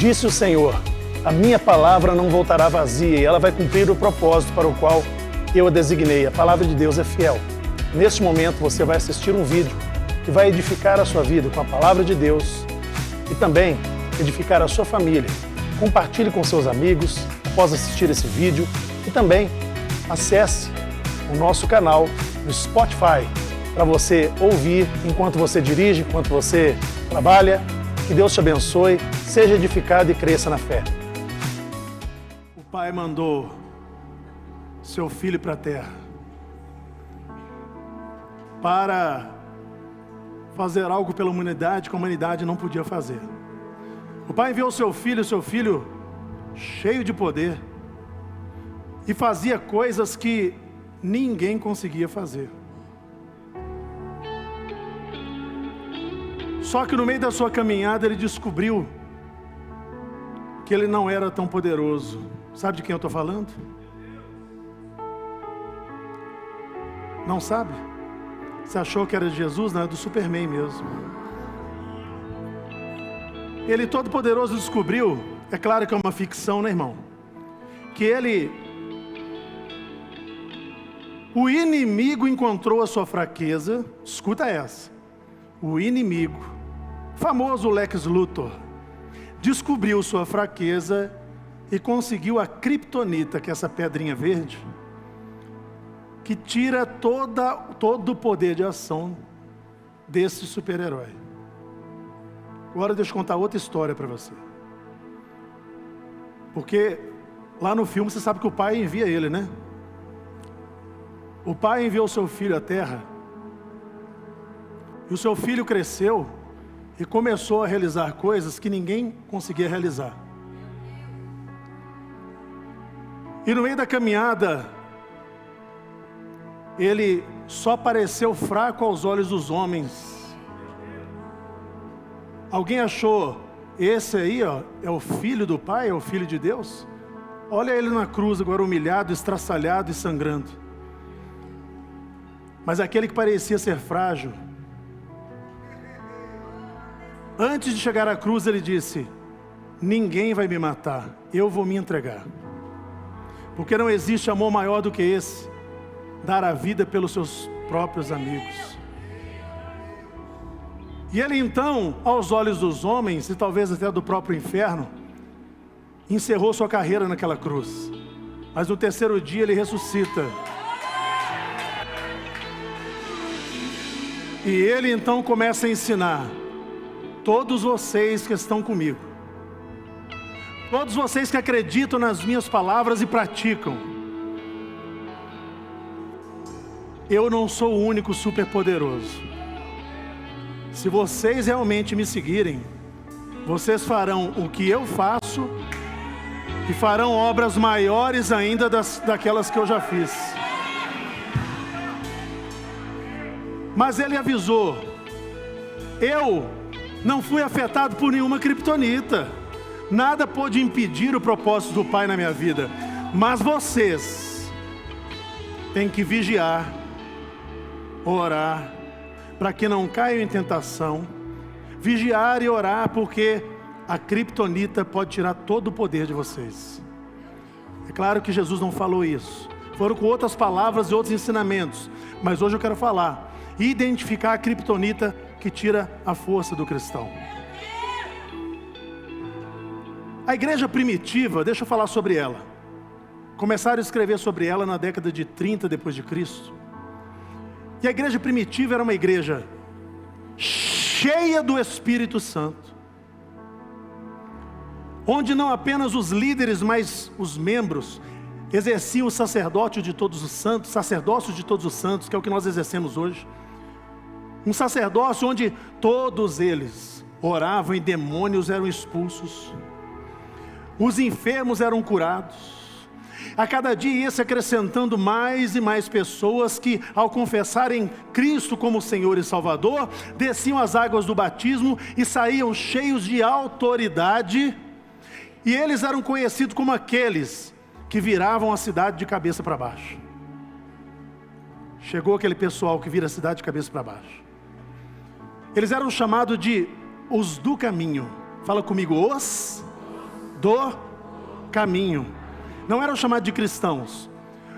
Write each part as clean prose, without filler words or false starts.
Disse o Senhor: a minha palavra não voltará vazia e ela vai cumprir o propósito para o qual eu a designei. A palavra de Deus é fiel. Neste momento você vai assistir um vídeo que vai edificar a sua vida com a palavra de Deus e também edificar a sua família. Compartilhe com seus amigos após assistir esse vídeo e também acesse o nosso canal no Spotify para você ouvir enquanto você dirige, enquanto você trabalha. Que Deus te abençoe, seja edificado e cresça na fé. O Pai mandou seu Filho para a terra para fazer algo pela humanidade que a humanidade não podia fazer. O Pai enviou seu Filho cheio de poder, e fazia coisas que ninguém conseguia fazer. Só que no meio da sua caminhada ele descobriu que ele não era tão poderoso. Sabe de quem eu estou falando? Não sabe? Você achou que era de Jesus? Não, é do Superman mesmo. Ele todo poderoso descobriu, é claro que é uma ficção, né, irmão? Que o inimigo encontrou a sua fraqueza. Escuta essa. O inimigo, famoso Lex Luthor, descobriu sua fraqueza e conseguiu a Kryptonita, que é essa pedrinha verde, que tira todo o poder de ação desse super-herói. Agora deixa eu contar outra história para você. Porque lá no filme você sabe que o pai envia ele, né? O pai enviou seu filho à terra, e o seu filho cresceu e começou a realizar coisas que ninguém conseguia realizar. E no meio da caminhada, ele só pareceu fraco aos olhos dos homens. Alguém achou, esse aí ó, é o filho do Pai, é o filho de Deus? Olha ele na cruz agora humilhado, estraçalhado e sangrando. Mas aquele que parecia ser frágil, antes de chegar à cruz ele disse: ninguém vai me matar, eu vou me entregar. Porque não existe amor maior do que esse, dar a vida pelos seus próprios amigos. E ele então, aos olhos dos homens, e talvez até do próprio inferno, encerrou sua carreira naquela cruz. Mas no terceiro dia ele ressuscita. E ele então começa a ensinar: todos vocês que estão comigo, todos vocês que acreditam nas minhas palavras e praticam, eu não sou o único superpoderoso. Se vocês realmente me seguirem, vocês farão o que eu faço e farão obras maiores ainda daquelas que eu já fiz. Mas ele avisou: eu não fui afetado por nenhuma kryptonita, nada pôde impedir o propósito do Pai na minha vida. Mas vocês têm que vigiar, orar, para que não caiam em tentação. Vigiar e orar, porque a kryptonita pode tirar todo o poder de vocês. É claro que Jesus não falou isso, foram com outras palavras e outros ensinamentos. Mas hoje eu quero falar, identificar a kryptonita que tira a força do cristão. A igreja primitiva, deixa eu falar sobre ela. Começaram a escrever sobre ela na década de 30 depois de Cristo. E a igreja primitiva era uma igreja cheia do Espírito Santo, onde não apenas os líderes, mas os membros exerciam o sacerdócio de todos os santos, que é o que nós exercemos hoje. Um sacerdócio onde todos eles oravam e demônios eram expulsos, os enfermos eram curados. A cada dia ia se acrescentando mais e mais pessoas que, ao confessarem Cristo como Senhor e Salvador, desciam as águas do batismo e saíam cheios de autoridade. E eles eram conhecidos como aqueles que viravam a cidade de cabeça para baixo. Chegou aquele pessoal que vira a cidade de cabeça para baixo. Eles eram chamados de os do caminho. Fala comigo, os do caminho. Não eram chamados de cristãos.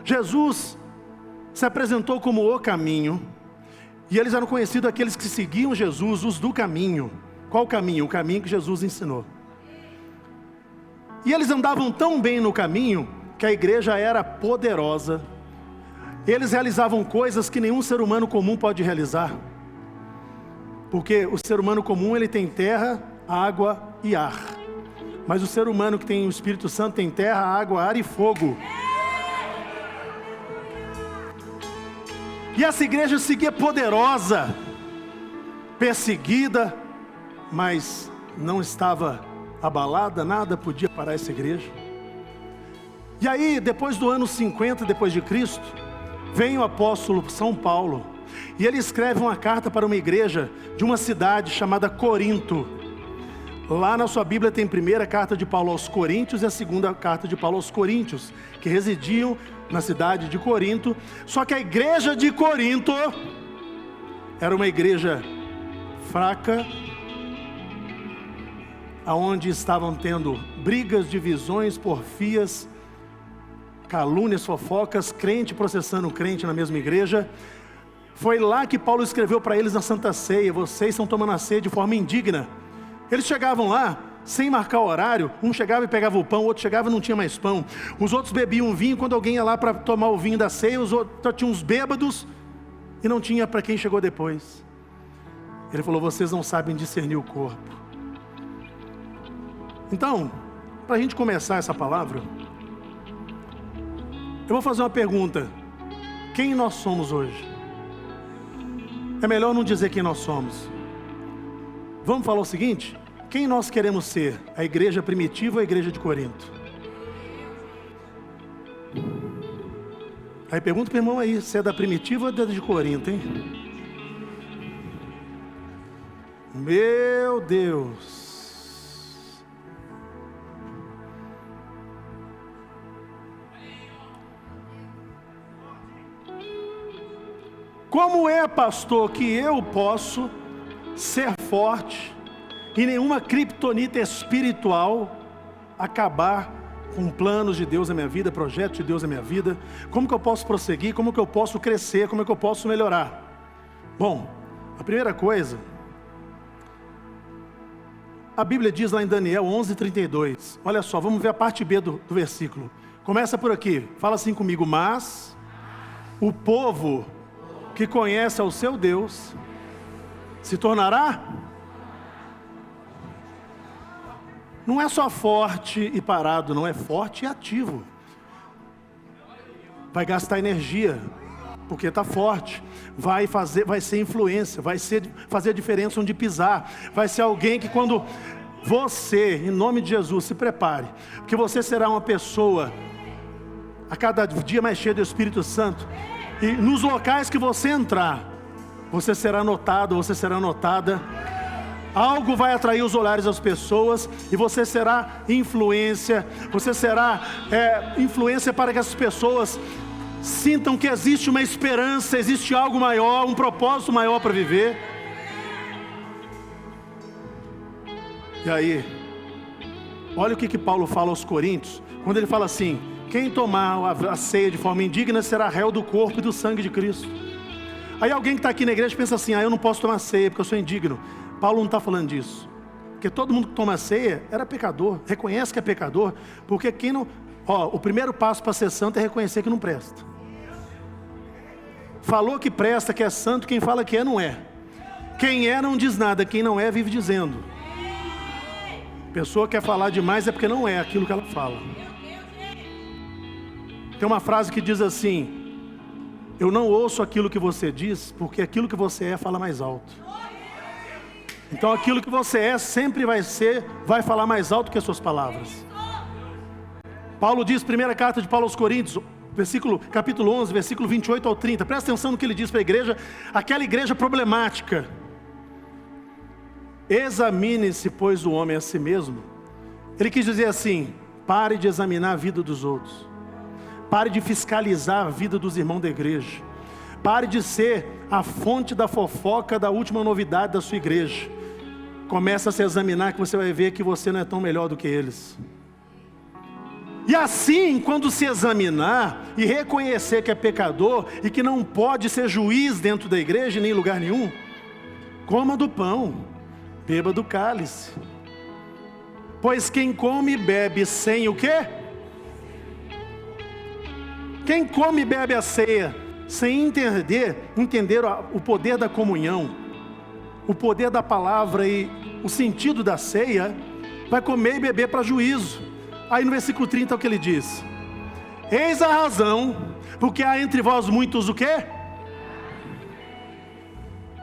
Jesus se apresentou como o caminho, e eles eram conhecidos aqueles que seguiam Jesus, os do caminho. Qual caminho? O caminho que Jesus ensinou. E eles andavam tão bem no caminho, que a igreja era poderosa. Eles realizavam coisas que nenhum ser humano comum pode realizar. Porque o ser humano comum, ele tem terra, água e ar. Mas o ser humano que tem o Espírito Santo tem terra, água, ar e fogo. E essa igreja seguia poderosa, perseguida, mas não estava abalada, nada podia parar essa igreja. E aí, depois do ano 50 depois de Cristo, vem o apóstolo São Paulo, e ele escreve uma carta para uma igreja de uma cidade chamada Corinto. Lá na sua Bíblia tem a primeira carta de Paulo aos Coríntios e a segunda carta de Paulo aos Coríntios, que residiam na cidade de Corinto. Só que a igreja de Corinto era uma igreja fraca, aonde estavam tendo brigas, divisões, porfias, calúnias, fofocas, crente processando crente na mesma igreja. Foi lá que Paulo escreveu para eles na Santa Ceia: vocês estão tomando a ceia de forma indigna. Eles chegavam lá sem marcar o horário, um chegava e pegava o pão, o outro chegava e não tinha mais pão. Os outros bebiam vinho, quando alguém ia lá para tomar o vinho da ceia, os outros tinham uns bêbados e não tinha para quem chegou depois. Ele falou: vocês não sabem discernir o corpo. Então, para a gente começar essa palavra, eu vou fazer uma pergunta: quem nós somos hoje? É melhor não dizer quem nós somos. Vamos falar o seguinte: quem nós queremos ser? A igreja primitiva ou a igreja de Corinto? Aí pergunta para o irmão aí, se é da primitiva ou da de Corinto, hein? Meu Deus! Como é, pastor, que eu posso ser forte e nenhuma criptonita espiritual acabar com planos de Deus na minha vida, projetos de Deus na minha vida? Como que eu posso prosseguir? Como que eu posso crescer? Como é que eu posso melhorar? Bom, a primeira coisa, a Bíblia diz lá em Daniel 11:32, olha só, vamos ver a parte B do versículo. Começa por aqui, fala assim comigo: mas o povo que conhece ao seu Deus se tornará. Não é só forte e parado, não, é forte e ativo. Vai gastar energia, porque está forte. Vai ser influência, vai fazer a diferença onde pisar. Vai ser alguém que, quando você, em nome de Jesus, se prepare, porque você será uma pessoa a cada dia mais cheia do Espírito Santo. E nos locais que você entrar, você será notado, você será notada. Algo vai atrair os olhares das pessoas e você será influência. Você será influência para que as pessoas sintam que existe uma esperança, existe algo maior, um propósito maior para viver. E aí, olha o que Paulo fala aos Coríntios, quando ele fala assim: quem tomar a ceia de forma indigna será réu do corpo e do sangue de Cristo. Aí alguém que está aqui na igreja pensa assim: eu não posso tomar ceia porque eu sou indigno. Paulo não está falando disso, porque todo mundo que toma ceia era pecador, reconhece que é pecador, porque quem não... o primeiro passo para ser santo é reconhecer que não presta. Falou que presta, que é santo, quem fala que é, não é. Quem é não diz nada, quem não é vive dizendo. Pessoa quer falar demais é porque não é aquilo que ela fala. Tem uma frase que diz assim: eu não ouço aquilo que você diz, porque aquilo que você é fala mais alto. Então aquilo que você é sempre vai falar mais alto que as suas palavras. Paulo diz, primeira carta de Paulo aos Coríntios, capítulo 11, versículo 28 ao 30. Presta atenção no que ele diz para a igreja, aquela igreja problemática. Examine-se, pois, o homem a si mesmo. Ele quis dizer assim: pare de examinar a vida dos outros. Pare de fiscalizar a vida dos irmãos da igreja. Pare de ser a fonte da fofoca da última novidade da sua igreja. Começa a se examinar, que você vai ver que você não é tão melhor do que eles. E assim, quando se examinar e reconhecer que é pecador e que não pode ser juiz dentro da igreja nem em lugar nenhum, coma do pão, beba do cálice. Pois quem come e bebe sem o quê? Quem come e bebe a ceia sem entender o poder da comunhão, o poder da palavra e o sentido da ceia, vai comer e beber para juízo. Aí no versículo 30 é o que ele diz: eis a razão, porque há entre vós muitos o quê?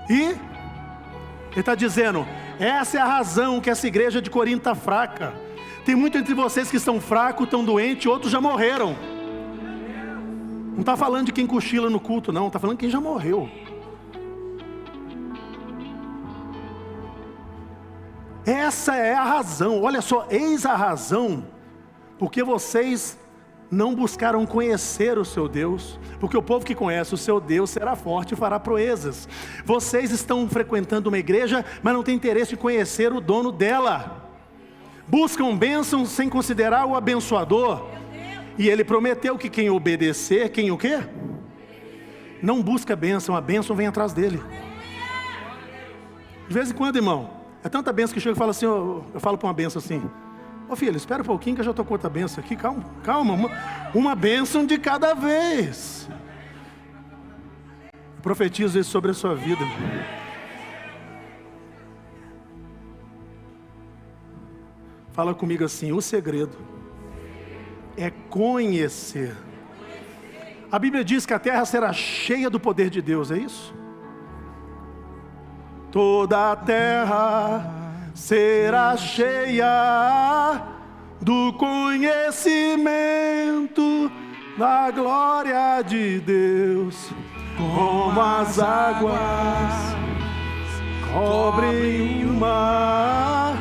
E ele está dizendo, essa é a razão que essa igreja de Corinto está fraca. Tem muito entre vocês que estão fracos, estão doentes, outros já morreram. Não está falando de quem cochila no culto, não. Está falando de quem já morreu. Essa é a razão. Olha só, eis a razão. Porque vocês não buscaram conhecer o seu Deus. Porque o povo que conhece o seu Deus será forte e fará proezas. Vocês estão frequentando uma igreja, mas não têm interesse em conhecer o dono dela. Buscam bênção sem considerar o abençoador. E ele prometeu que quem obedecer, quem o quê? Não busca bênção, a bênção vem atrás dele. De vez em quando, irmão, é tanta bênção que chega e fala assim, eu falo para uma bênção assim, ô filho, espera um pouquinho que eu já estou com outra bênção aqui, calma, uma bênção de cada vez. Eu profetizo isso sobre a sua vida. Fala comigo assim, o segredo é conhecer. A Bíblia diz que a terra será cheia do poder de Deus, é isso? Toda a terra será cheia do conhecimento da glória de Deus, como as águas cobrem o mar.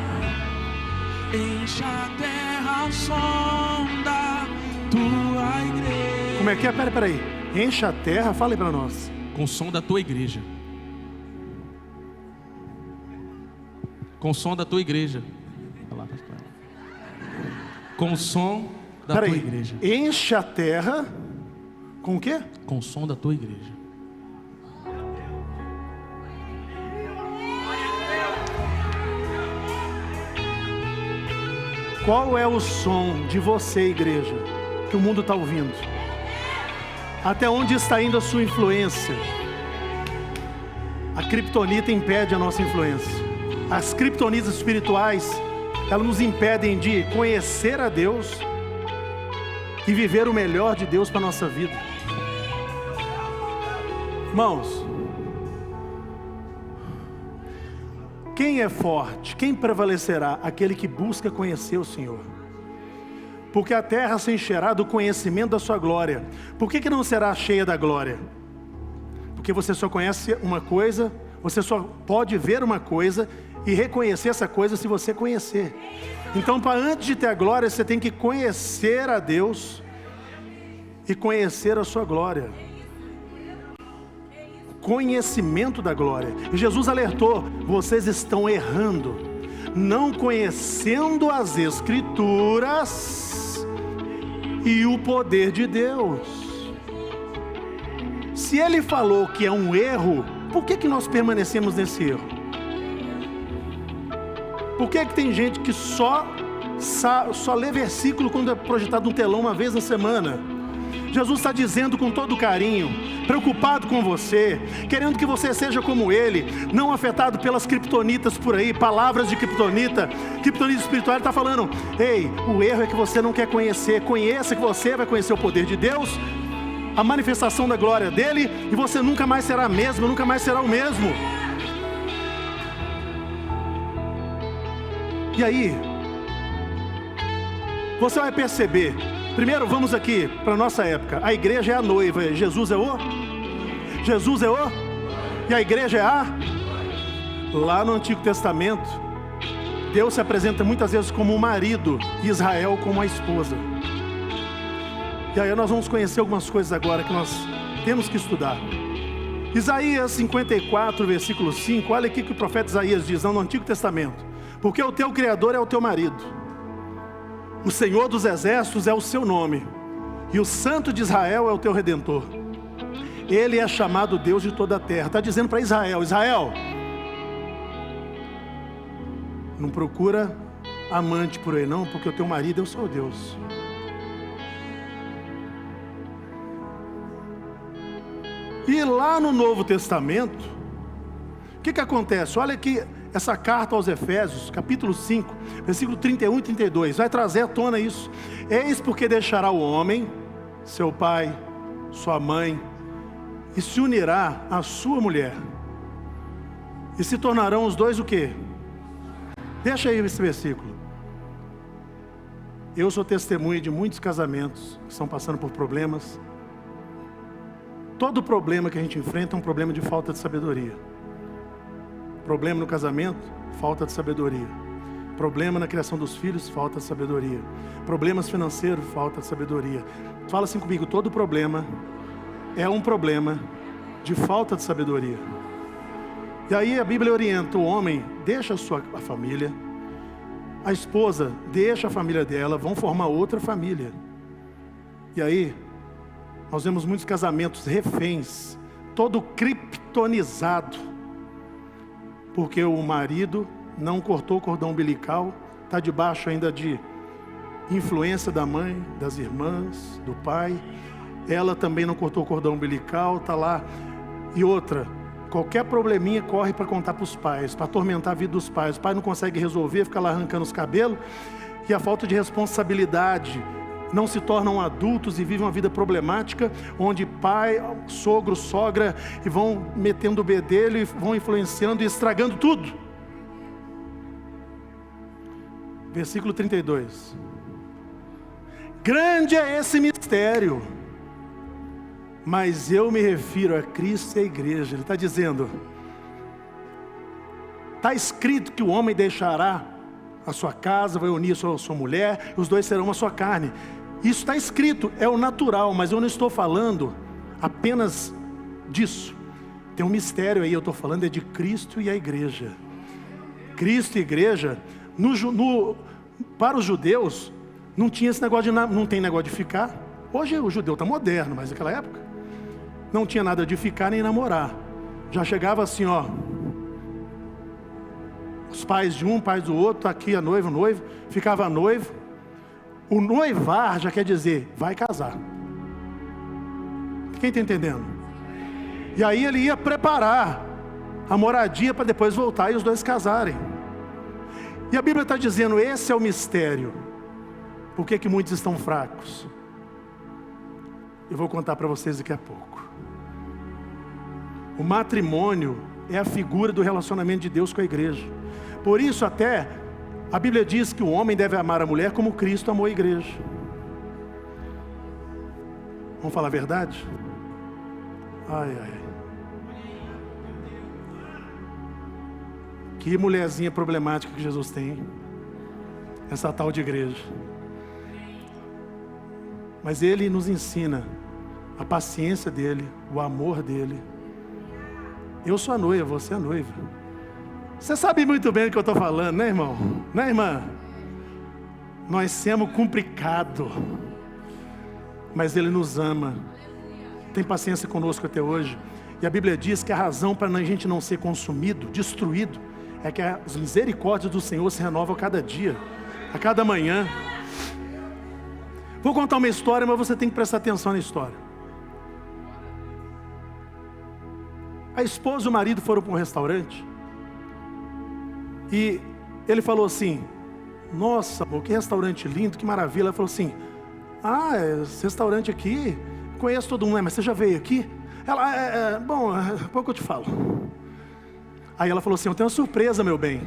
Enche a terra ao som da tua igreja. Como é que é? Peraí. Enche a terra, fala aí para nós. Com o som da tua igreja. Com o som da tua igreja. Com o som da tua igreja. Enche a terra com o quê? Com o som da tua igreja. Qual é o som de você, igreja, que o mundo está ouvindo? Até onde está indo a sua influência? A criptonita impede a nossa influência. As criptonitas espirituais, elas nos impedem de conhecer a Deus e viver o melhor de Deus para a nossa vida. Irmãos, quem é forte? Quem prevalecerá? Aquele que busca conhecer o Senhor. Porque a terra se encherá do conhecimento da sua glória. Por que não será cheia da glória? Porque você só conhece uma coisa, você só pode ver uma coisa e reconhecer essa coisa se você conhecer. Então, antes de ter a glória, você tem que conhecer a Deus e conhecer a sua glória. Conhecimento da glória. E Jesus alertou: vocês estão errando, não conhecendo as Escrituras e o poder de Deus. Se Ele falou que é um erro, por que nós permanecemos nesse erro? Por que tem gente que só lê versículo quando é projetado no telão uma vez na semana? Jesus está dizendo com todo carinho, preocupado com você, querendo que você seja como Ele, não afetado pelas criptonitas por aí, palavras de criptonita espiritual. Ele está falando: ei, o erro é que você não quer conhecer. Conheça que você vai conhecer o poder de Deus, a manifestação da glória dEle, e você nunca mais será a mesma, nunca mais será o mesmo. E aí, você vai perceber. Primeiro, vamos aqui para a nossa época. A igreja é a noiva, Jesus é o? E a igreja é a? Lá no Antigo Testamento, Deus se apresenta muitas vezes como um marido e Israel como a esposa. E aí nós vamos conhecer algumas coisas agora que nós temos que estudar. Isaías 54, versículo 5, olha aqui que o profeta Isaías diz no Antigo Testamento: porque o teu Criador é o teu marido. O Senhor dos Exércitos é o seu nome, e o Santo de Israel é o teu Redentor. Ele é chamado Deus de toda a terra. Está dizendo para Israel: Israel, não procura amante por aí não, porque o teu marido é o seu Deus. E lá no Novo Testamento, o que acontece? Olha aqui essa carta aos Efésios, capítulo 5, versículo 31 e 32, vai trazer à tona isso. Eis porque deixará o homem, seu pai, sua mãe, e se unirá à sua mulher, e se tornarão os dois o quê? Deixa aí esse versículo. Eu sou testemunha de muitos casamentos que estão passando por problemas. Todo problema que a gente enfrenta é um problema de falta de sabedoria. Problema no casamento, falta de sabedoria. Problema na criação dos filhos, falta de sabedoria. Problemas financeiros, falta de sabedoria. Fala assim comigo: todo problema é um problema de falta de sabedoria. E aí a Bíblia orienta: o homem deixa a família, a esposa deixa a família dela, vão formar outra família. E aí nós vemos muitos casamentos reféns, todo criptonizado, porque o marido não cortou o cordão umbilical, está debaixo ainda de influência da mãe, das irmãs, do pai. Ela também não cortou o cordão umbilical, está lá. E outra, qualquer probleminha corre para contar para os pais, para atormentar a vida dos pais. O pai não consegue resolver, fica lá arrancando os cabelos, e a falta de responsabilidade, não se tornam adultos e vivem uma vida problemática, onde pai, sogro, sogra, e vão metendo o bedelho, e vão influenciando e estragando tudo. Versículo 32. Grande é esse mistério, mas eu me refiro a Cristo e a igreja. Ele está dizendo, está escrito que o homem deixará a sua casa, vai unir a sua mulher, os dois serão uma só carne. Isso está escrito, é o natural, mas eu não estou falando apenas disso. Tem um mistério aí, eu estou falando é de Cristo e a igreja. Cristo e igreja, para os judeus, não tinha esse negócio não tem negócio de ficar. Hoje o judeu está moderno, mas naquela época não tinha nada de ficar nem namorar. Já chegava assim, ó, os pais de um, pais do outro, aqui a noiva, o noivo, ficava noivo. O noivar já quer dizer, vai casar. Quem está entendendo? E aí ele ia preparar a moradia para depois voltar e os dois casarem. E a Bíblia está dizendo, esse é o mistério. Por que muitos estão fracos? Eu vou contar para vocês daqui a pouco. O matrimônio é a figura do relacionamento de Deus com a igreja. Por isso até a Bíblia diz que o homem deve amar a mulher como Cristo amou a igreja. Vamos falar a verdade? Ai, ai. Que mulherzinha problemática que Jesus tem. Essa tal de igreja. Mas Ele nos ensina a paciência dEle, o amor dEle. Eu sou a noiva, você é a noiva. Você sabe muito bem do que eu estou falando, né, irmão? Né, irmã? Nós somos complicados, mas Ele nos ama, tem paciência conosco até hoje. E a Bíblia diz que a razão para a gente não ser consumido, destruído, é que as misericórdias do Senhor se renovam a cada dia, a cada manhã. Vou contar uma história, mas você tem que prestar atenção na história. A esposa e o marido foram para um restaurante, e ele falou assim, nossa, amor, que restaurante lindo, que maravilha. Ela falou assim, esse restaurante aqui, conheço todo mundo, mas você já veio aqui? Ela, bom, pouco eu te falo. Aí ela falou assim, eu tenho uma surpresa, meu bem.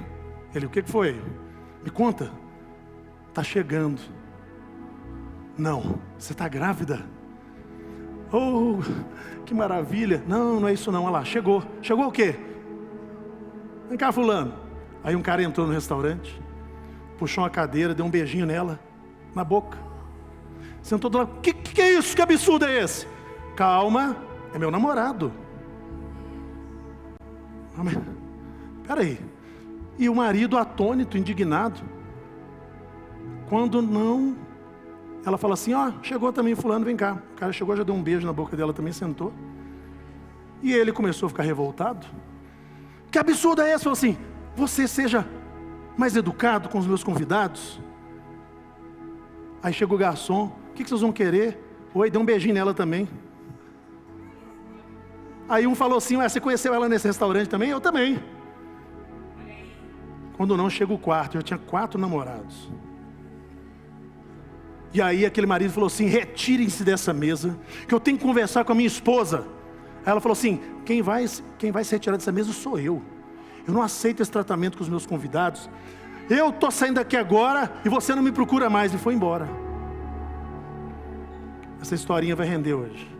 Ele, o que foi? Me conta. Está chegando. Não, você está grávida? Oh, que maravilha. Não, não é isso não, olha lá, chegou. Chegou o quê? Vem cá, fulano. Aí um cara entrou no restaurante, puxou uma cadeira, deu um beijinho nela, na boca. Sentou do lado, que é isso? Que absurdo é esse? Calma, é meu namorado. Peraí. E o marido atônito, indignado, Quando não, ela fala assim, ó, chegou também fulano, vem cá. O cara chegou, já deu um beijo na boca dela também, sentou. E ele começou a ficar revoltado. Que absurdo é esse? Falou assim, você seja mais educado com os meus convidados. Aí chegou o garçom, o que vocês vão querer? Oi, deu um beijinho nela também. Aí um falou assim, ué, você conheceu ela nesse restaurante também? Eu também. Quando não, chega o quarto, eu tinha 4 namorados. E aí aquele marido falou assim, retirem-se dessa mesa, que eu tenho que conversar com a minha esposa. Aí ela falou assim, quem vai se retirar dessa mesa sou eu. Eu não aceito esse tratamento com os meus convidados. Eu estou saindo daqui agora e você não me procura mais. E foi embora. Essa historinha vai render hoje.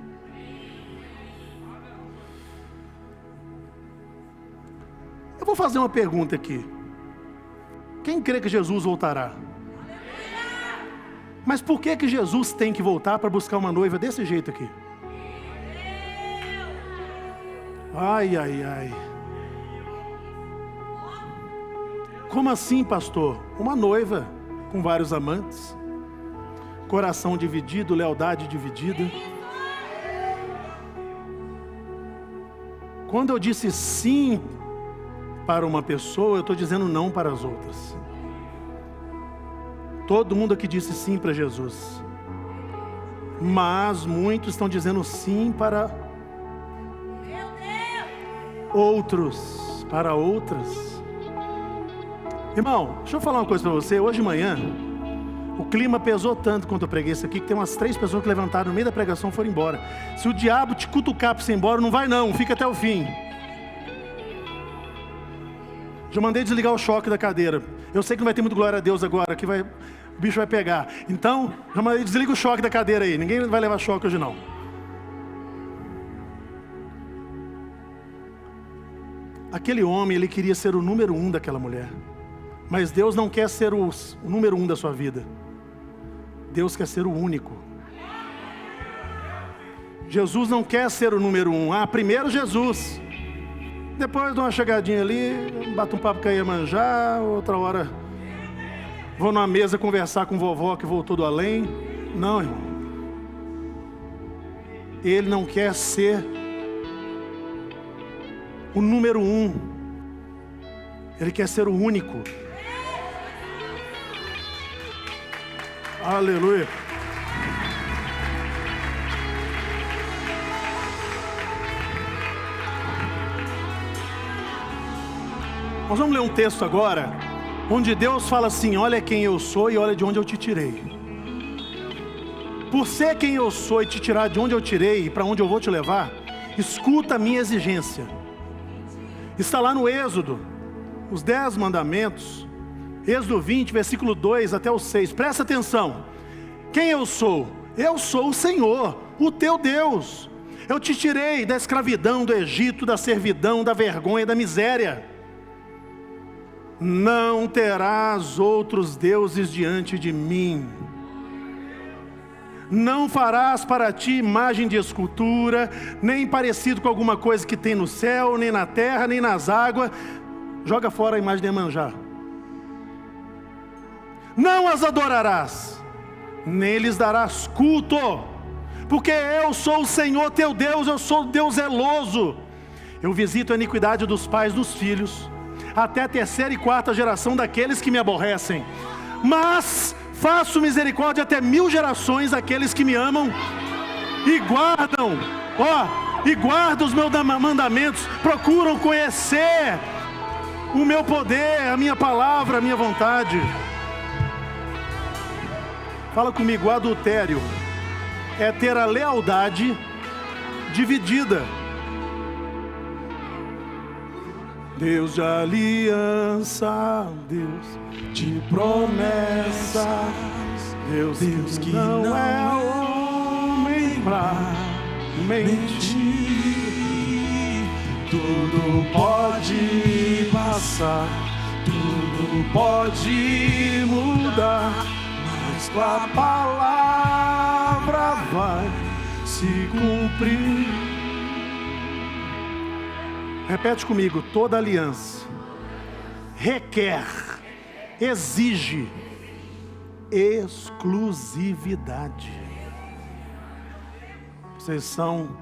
Eu vou fazer uma pergunta aqui. Quem crê que Jesus voltará? Mas por que Jesus tem que voltar para buscar uma noiva desse jeito aqui? Ai, ai, ai. Como assim, pastor? Uma noiva com vários amantes, coração dividido, lealdade dividida. Quando eu disse sim para uma pessoa, eu estou dizendo não para as outras. Todo mundo aqui disse sim para Jesus, mas muitos estão dizendo sim para outros, para outras. Irmão, deixa eu falar uma coisa para você. Hoje de manhã, o clima pesou tanto quando eu preguei isso aqui, que tem umas 3 pessoas que levantaram no meio da pregação e foram embora. Se o diabo te cutucar para você ir embora, não vai não, fica até o fim. Já mandei desligar o choque da cadeira. Eu sei que não vai ter muito glória a Deus agora, que o bicho vai pegar. Então, já mandei desliga o choque da cadeira aí. Ninguém vai levar choque hoje não. Aquele homem, ele queria ser o número 1 daquela mulher. Mas Deus não quer ser o número 1 da sua vida. Deus quer ser o único. Jesus não quer ser o número 1. Primeiro Jesus. Depois dou uma chegadinha ali, bato um papo com a Iemanjá, outra hora vou numa mesa conversar com vovó que voltou do além. Não, irmão. Ele não quer ser o número 1. Ele quer ser o único. Aleluia. Nós vamos ler um texto agora, onde Deus fala assim, olha quem eu sou e olha de onde eu te tirei. Por ser quem eu sou e te tirar de onde eu tirei e para onde eu vou te levar, escuta a minha exigência. Está lá no Êxodo, os 10 mandamentos, Êxodo 20, versículo 2 até o 6, presta atenção. Quem eu sou? Eu sou o Senhor, o teu Deus. Eu te tirei da escravidão do Egito, da servidão, da vergonha, da miséria. Não terás outros deuses diante de mim. Não farás para ti imagem de escultura, nem parecido com alguma coisa que tem no céu, nem na terra, nem nas águas. Joga fora a imagem de Iemanjá. Não as adorarás, nem lhes darás culto, porque eu sou o Senhor teu Deus, eu sou o Deus zeloso. Eu visito a iniquidade dos pais dos filhos, até a 3ª e 4ª geração daqueles que me aborrecem. Mas faço misericórdia até 1000 gerações daqueles que me amam e guardam, e guardam os meus mandamentos, procuram conhecer o meu poder, a minha palavra, a minha vontade. Fala comigo, adultério é ter a lealdade dividida. Deus de aliança, Deus de promessas, Deus que não é homem pra mentir. Tudo pode passar, tudo pode mudar, mas com a palavra vai se cumprir. Repete comigo, toda aliança requer, exige exclusividade. Vocês são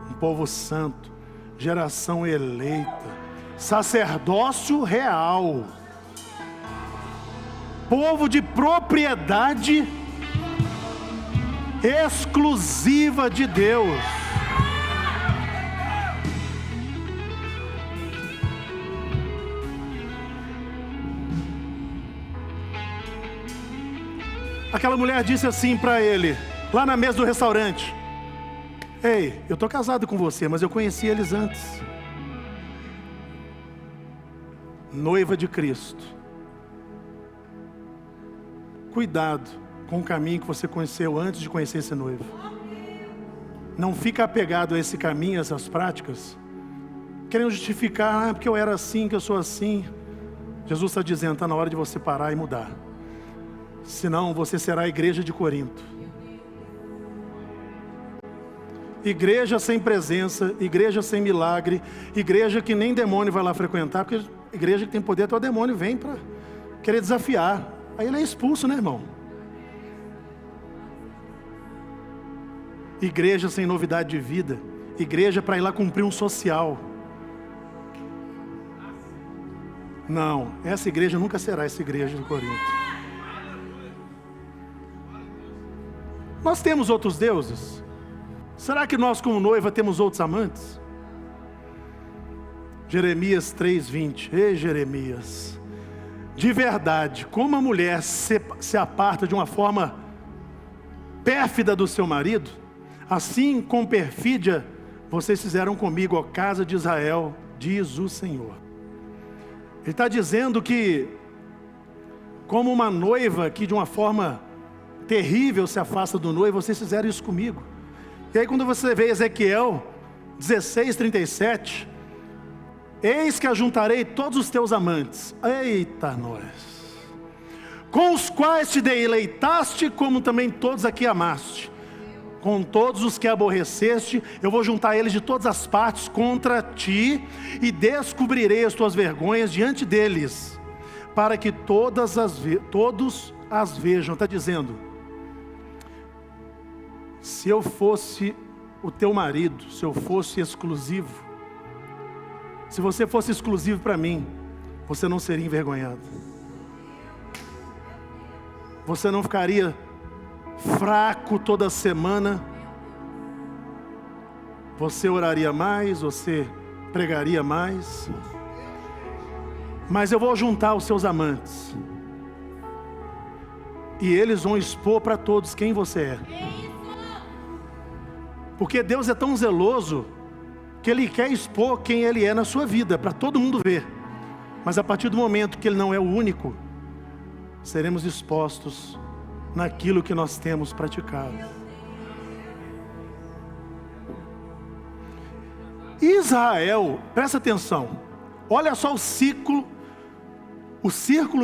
um povo santo, geração eleita, sacerdócio real, povo de propriedade exclusiva de Deus. Aquela mulher disse assim para ele, lá na mesa do restaurante: ei, eu estou casado com você, mas eu conheci eles antes. Noiva de Cristo, cuidado com o caminho que você conheceu antes de conhecer esse noivo. Não fica apegado a esse caminho, a essas práticas, querendo justificar, porque eu era assim, que eu sou assim. Jesus está dizendo, está na hora de você parar e mudar. Senão você será a igreja de Corinto. Igreja sem presença, igreja sem milagre, igreja que nem demônio vai lá frequentar, porque igreja que tem poder, até o demônio vem para querer desafiar. Aí ele é expulso, né, irmão? Igreja sem novidade de vida, igreja para ir lá cumprir um social. Não, essa igreja nunca será essa igreja de Corinto. Nós temos outros deuses? Será que nós como noiva temos outros amantes? Jeremias 3:20. Ei, Jeremias, de verdade, como a mulher se aparta de uma forma pérfida do seu marido, assim com perfídia vocês fizeram comigo, ó casa de Israel, diz o Senhor. Ele está dizendo que, como uma noiva que de uma forma terrível se afasta do noivo, vocês fizeram isso comigo. E aí quando você vê Ezequiel 16:37, eis que ajuntarei todos os teus amantes, eita nós, com os quais te deleitaste, como também todos aqui amaste, com todos os que aborreceste, eu vou juntar eles de todas as partes contra ti, e descobrirei as tuas vergonhas diante deles, para que todos as vejam. Está dizendo, se eu fosse o teu marido, se eu fosse exclusivo, se você fosse exclusivo para mim, você não seria envergonhado. Você não ficaria fraco toda semana. Você oraria mais, você pregaria mais. Mas eu vou juntar os seus amantes, e eles vão expor para todos quem você é. Porque Deus é tão zeloso que Ele quer expor quem Ele é na sua vida, para todo mundo ver. Mas a partir do momento que Ele não é o único, seremos expostos naquilo que nós temos praticado. Israel, presta atenção, olha só o círculo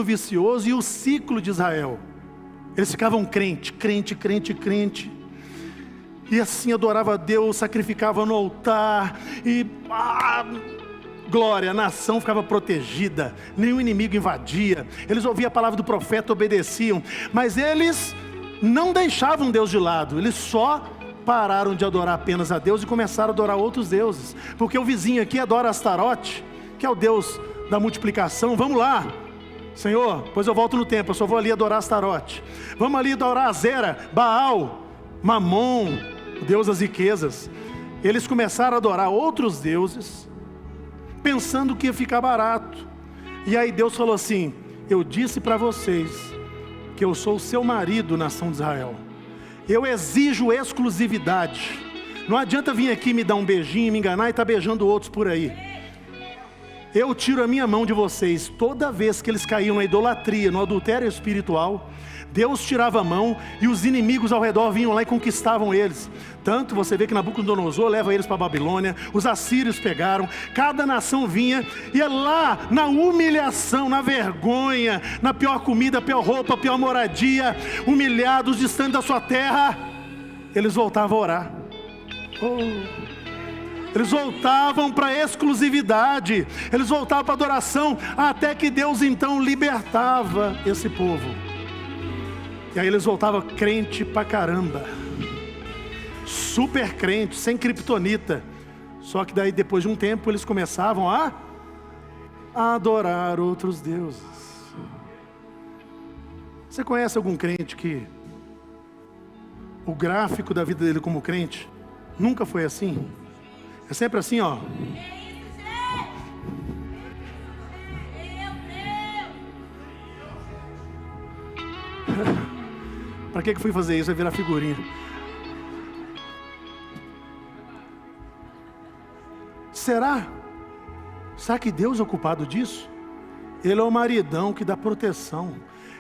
vicioso e o ciclo de Israel. Eles ficavam crente, e assim adorava a Deus, sacrificava no altar, e glória, a nação ficava protegida, nenhum inimigo invadia, eles ouviam a palavra do profeta, obedeciam, mas eles não deixavam Deus de lado, eles só pararam de adorar apenas a Deus e começaram a adorar outros deuses, porque o vizinho aqui adora Astarote, que é o Deus da multiplicação. Vamos lá, Senhor, pois eu volto no templo, eu só vou ali adorar Astarote. Vamos ali adorar Azera, Baal, Mamon, o Deus das riquezas. Eles começaram a adorar outros deuses, pensando que ia ficar barato. E aí Deus falou assim, eu disse para vocês que eu sou o seu marido, nação de Israel. Eu exijo exclusividade. Não adianta vir aqui me dar um beijinho, me enganar e estar beijando outros por aí. Eu tiro a minha mão de vocês. Toda vez que eles caíam na idolatria, no adultério espiritual, Deus tirava a mão e os inimigos ao redor vinham lá e conquistavam eles. Tanto você vê que Nabucodonosor leva eles para a Babilônia, os assírios pegaram, cada nação vinha, e é lá na humilhação, na vergonha, na pior comida, pior roupa, pior moradia, humilhados, distantes da sua terra, eles voltavam a orar. Eles voltavam para a exclusividade, eles voltavam para a adoração, até que Deus então libertava esse povo. E aí eles voltavam crente pra caramba, super crente, sem criptonita. Só que daí depois de um tempo eles começavam a adorar outros deuses. Você conhece algum crente que o gráfico da vida dele como crente nunca foi assim? É sempre assim, ó. Para que fui fazer isso? Vai virar figurinha. Será que Deus é o culpado disso? Ele é o maridão que dá proteção.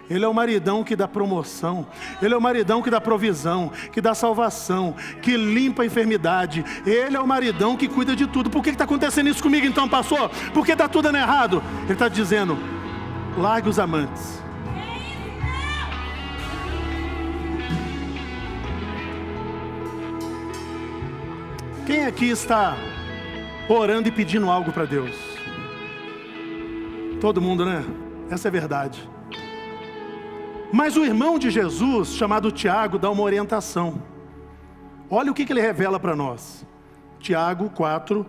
Ele é o maridão que dá promoção. Ele é o maridão que dá provisão, que dá salvação, que limpa a enfermidade. Ele é o maridão que cuida de tudo. Por que está acontecendo isso comigo então, pastor? Por que está tudo dando errado? Ele está dizendo, largue os amantes. Quem aqui está orando e pedindo algo para Deus? Todo mundo, né? Essa é a verdade. Mas o irmão de Jesus, chamado Tiago, dá uma orientação. Olha o que ele revela para nós. Tiago 4,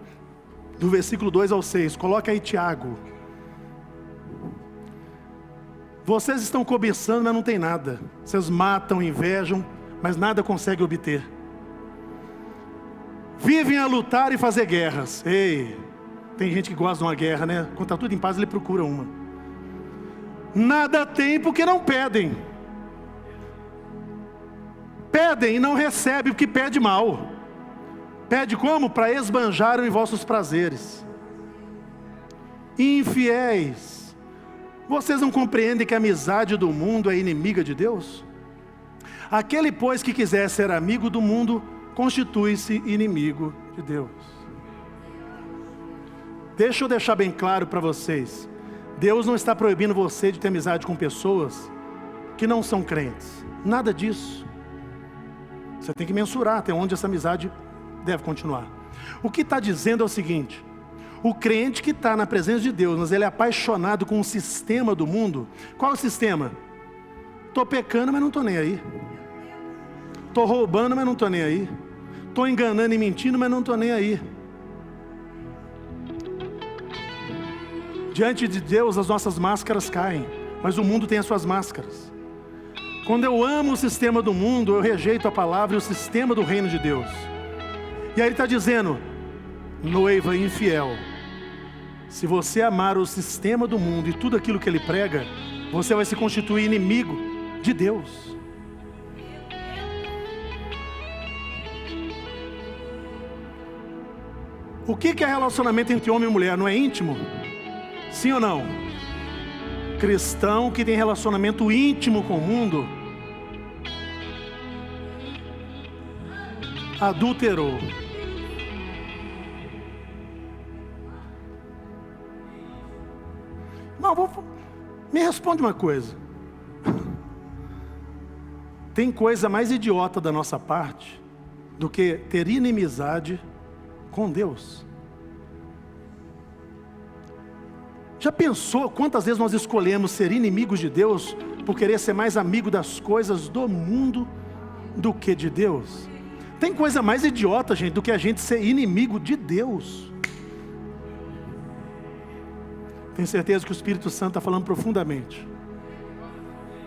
do versículo 2 ao 6. Coloca aí Tiago. Vocês estão cobiçando, mas não tem nada. Vocês matam, invejam, mas nada conseguem obter. Vivem a lutar e fazer guerras. Ei, tem gente que gosta de uma guerra, né? Quando está tudo em paz, ele procura uma. Nada tem porque não pedem. Pedem e não recebem porque pede mal. Pede como? Para esbanjarem em vossos prazeres. Infiéis, vocês não compreendem que a amizade do mundo é inimiga de Deus? Aquele, pois, que quiser ser amigo do mundo, constitui-se inimigo de Deus. Deixa eu deixar bem claro para vocês. Deus não está proibindo você de ter amizade com pessoas que não são crentes. Nada disso. Você tem que mensurar até onde essa amizade deve continuar. O que está dizendo é o seguinte: o crente que está na presença de Deus, mas ele é apaixonado com o sistema do mundo. Qual é o sistema? Estou pecando, mas não estou nem aí. Estou roubando, mas não estou nem aí. Estou enganando e mentindo, mas não estou nem aí. Diante de Deus as nossas máscaras caem, mas o mundo tem as suas máscaras. Quando eu amo o sistema do mundo, eu rejeito a palavra e o sistema do reino de Deus. E aí ele está dizendo, noiva infiel, se você amar o sistema do mundo e tudo aquilo que ele prega, você vai se constituir inimigo de Deus. O que é relacionamento entre homem e mulher? Não é íntimo? Sim ou não? Cristão que tem relacionamento íntimo com o mundo, adulterou. Não, me responde uma coisa. Tem coisa mais idiota da nossa parte do que ter inimizade com Deus? Já pensou quantas vezes nós escolhemos ser inimigos de Deus por querer ser mais amigo das coisas do mundo do que de Deus? Tem coisa mais idiota, gente, do que a gente ser inimigo de Deus. Tenho certeza que o Espírito Santo está falando profundamente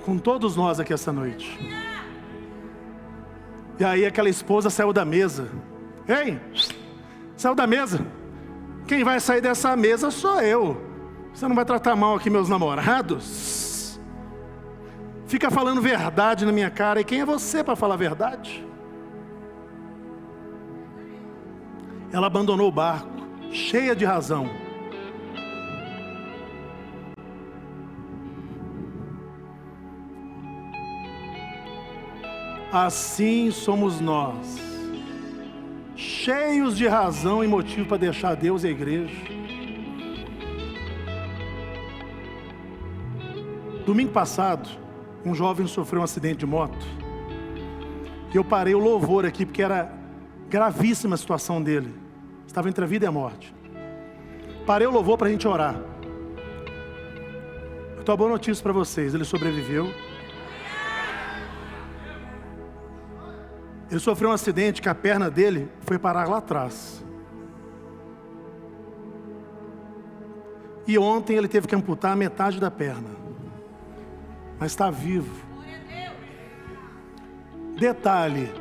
com todos nós aqui essa noite. E aí aquela esposa saiu da mesa. Ei, saiu da mesa. Quem vai sair dessa mesa sou eu. Você não vai tratar mal aqui meus namorados? Fica falando verdade na minha cara. E quem é você para falar verdade? Ela abandonou o barco, cheia de razão. Assim somos nós, cheios de razão e motivo para deixar Deus e a igreja. Domingo passado, um jovem sofreu um acidente de moto. E eu parei o louvor aqui, porque era gravíssima a situação dele. Estava entre a vida e a morte. Parei o louvor para a gente orar. Eu tenho uma boa notícia para vocês, ele sobreviveu. Ele sofreu um acidente que a perna dele foi parar lá atrás. E ontem ele teve que amputar metade da perna. Mas está vivo. Detalhe,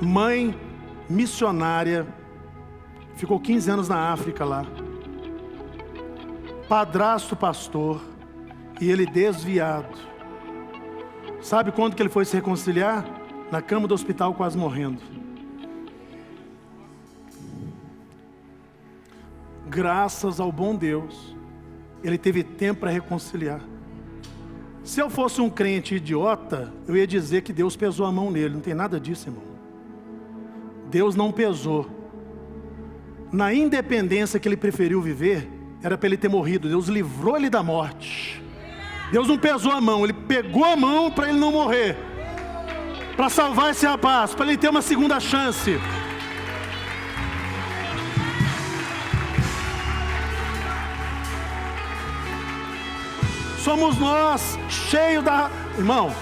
mãe missionária, ficou 15 anos na África lá. Padrasto pastor, e ele desviado. Sabe quando que ele foi se reconciliar? Na cama do hospital, quase morrendo. Graças ao bom Deus, ele teve tempo para reconciliar. Se eu fosse um crente idiota, eu ia dizer que Deus pesou a mão nele. Não tem nada disso, irmão. Deus não pesou. Na independência que ele preferiu viver, era para ele ter morrido. Deus livrou ele da morte. Deus não pesou a mão, ele pegou a mão para ele não morrer, para salvar esse rapaz, para ele ter uma segunda chance. Somos nós, cheios da... Irmão,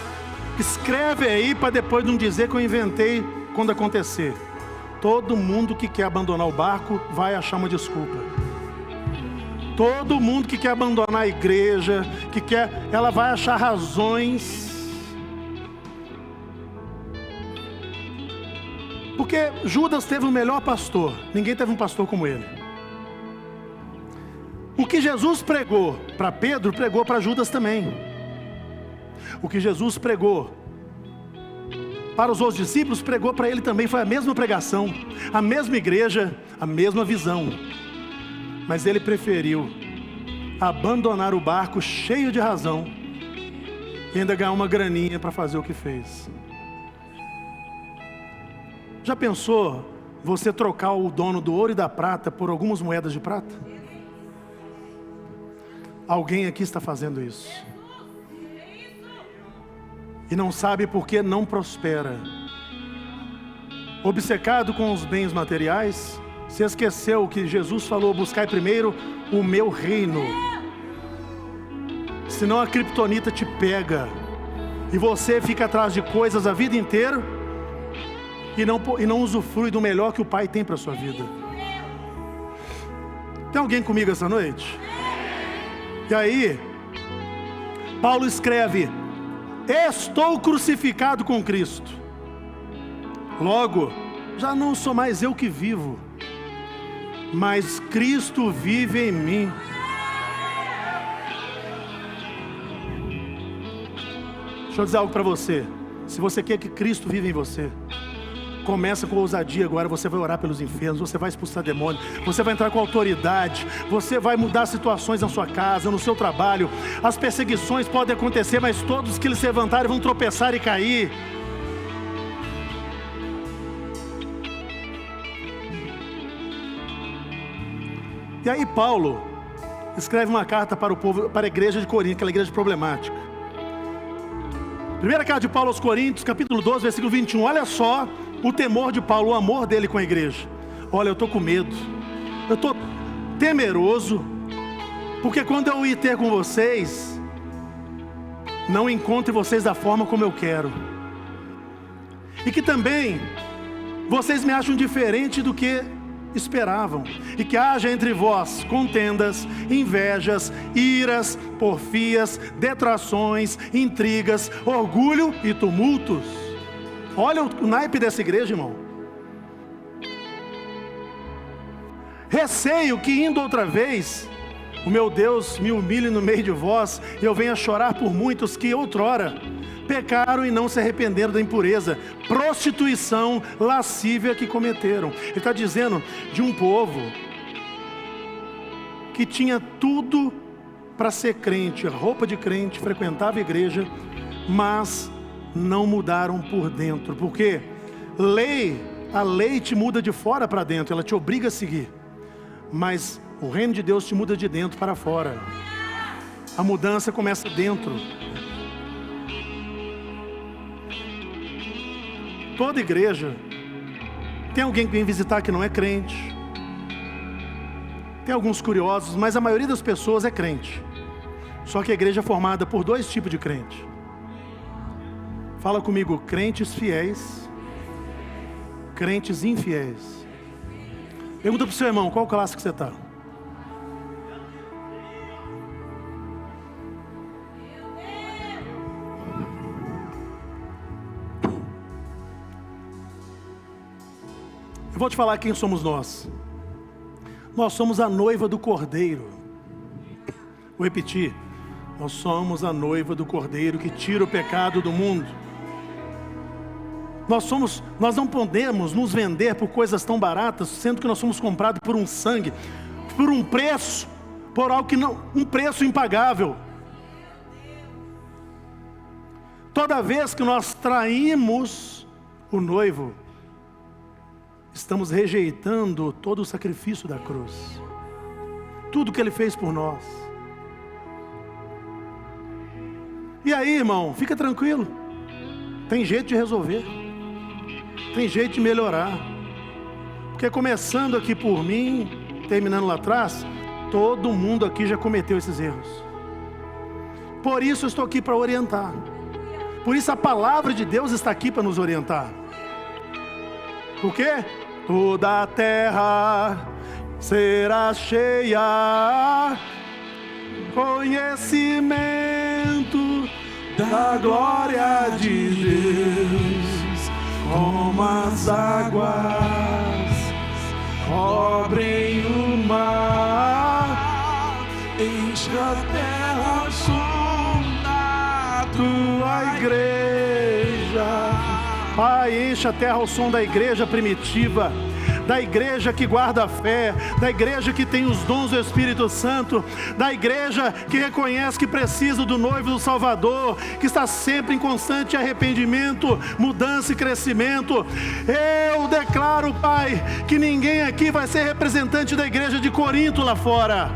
escreve aí para depois não dizer que eu inventei quando acontecer. Todo mundo que quer abandonar o barco vai achar uma desculpa. Todo mundo que quer abandonar a igreja, ela vai achar razões. Porque Judas teve o melhor pastor, ninguém teve um pastor como ele. O que Jesus pregou para Pedro, pregou para Judas também. O que Jesus pregou para os outros discípulos, pregou para ele também. Foi a mesma pregação, a mesma igreja, a mesma visão. Mas ele preferiu abandonar o barco cheio de razão e ainda ganhar uma graninha para fazer o que fez. Já pensou você trocar o dono do ouro e da prata por algumas moedas de prata? Alguém aqui está fazendo isso e não sabe por que não prospera. Obcecado com os bens materiais, se esqueceu que Jesus falou: buscai primeiro o meu reino, senão a criptonita te pega e você fica atrás de coisas a vida inteira e não usufrui do melhor que o Pai tem para a sua vida. Tem alguém comigo essa noite? E aí, Paulo escreve: estou crucificado com Cristo, logo, já não sou mais eu que vivo, mas Cristo vive em mim. Deixa eu dizer algo para você. Se você quer que Cristo viva em você, começa com ousadia agora. Você vai orar pelos enfermos, você vai expulsar demônios, você vai entrar com autoridade, você vai mudar situações na sua casa, no seu trabalho. As perseguições podem acontecer, mas todos que se levantarem vão tropeçar e cair. E aí Paulo escreve uma carta para o povo, para a igreja de Corinto, aquela igreja problemática. Primeira carta de Paulo aos Coríntios, capítulo 12, versículo 21. Olha só o temor de Paulo, o amor dele com a igreja. Olha, eu estou com medo, eu estou temeroso, porque quando eu ir ter com vocês, não encontre vocês da forma como eu quero, e que também vocês me acham diferente do que esperavam, e que haja entre vós contendas, invejas, iras, porfias, detrações, intrigas, orgulho e tumultos. Olha o naipe dessa igreja, irmão. Receio que, indo outra vez, o meu Deus me humilhe no meio de vós, e eu venha chorar por muitos que outrora pecaram e não se arrependeram da impureza, prostituição, lascívia que cometeram. Ele está dizendo de um povo que tinha tudo para ser crente, roupa de crente, frequentava a igreja, mas não mudaram por dentro. Porque a lei te muda de fora para dentro, ela te obriga a seguir, mas o reino de Deus te muda de dentro para fora. A mudança começa dentro. Toda igreja tem alguém que vem visitar que não é crente, tem alguns curiosos, mas a maioria das pessoas é crente. Só que a igreja é formada por dois tipos de crente. Fala comigo: crentes fiéis crentes infiéis. Pergunta para o seu irmão, qual classe que você está? Eu vou te falar quem somos nós. Nós somos a noiva do Cordeiro. Vou repetir. Nós somos a noiva do Cordeiro que tira o pecado do mundo. Nós não podemos nos vender por coisas tão baratas, sendo que nós somos comprados por um sangue, por um preço, por algo que não, um preço impagável. Toda vez que nós traímos o noivo, estamos rejeitando todo o sacrifício da cruz, tudo que Ele fez por nós. E aí, irmão, fica tranquilo, tem jeito de resolver, tem jeito de melhorar, porque começando aqui por mim, terminando lá atrás, todo mundo aqui já cometeu esses erros. Por isso eu estou aqui para orientar, por isso a palavra de Deus está aqui para nos orientar. Por quê? Toda a terra será cheia, conhecimento da glória de Deus, como as águas cobrem o mar, enche a terra som da tua igreja. Pai, enche a terra ao som da igreja primitiva, da igreja que guarda a fé, da igreja que tem os dons do Espírito Santo, da igreja que reconhece que precisa do noivo do Salvador, que está sempre em constante arrependimento, mudança e crescimento. Eu declaro, Pai, que ninguém aqui vai ser representante da igreja de Corinto lá fora.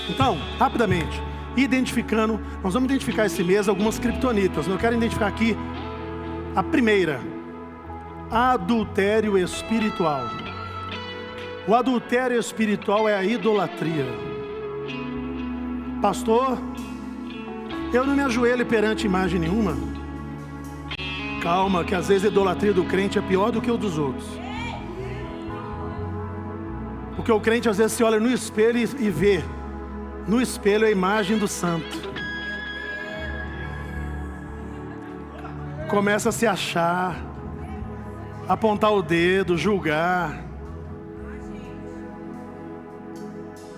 Então, rapidamente, identificando, nós vamos identificar esse mês algumas criptonitas. Eu quero identificar aqui a primeira: adultério espiritual. O adultério espiritual é a idolatria. Pastor, eu não me ajoelho perante imagem nenhuma. Calma, que às vezes a idolatria do crente é pior do que o dos outros. Porque o crente às vezes se olha no espelho e vê no espelho a imagem do santo. Começa a se achar, apontar o dedo, julgar.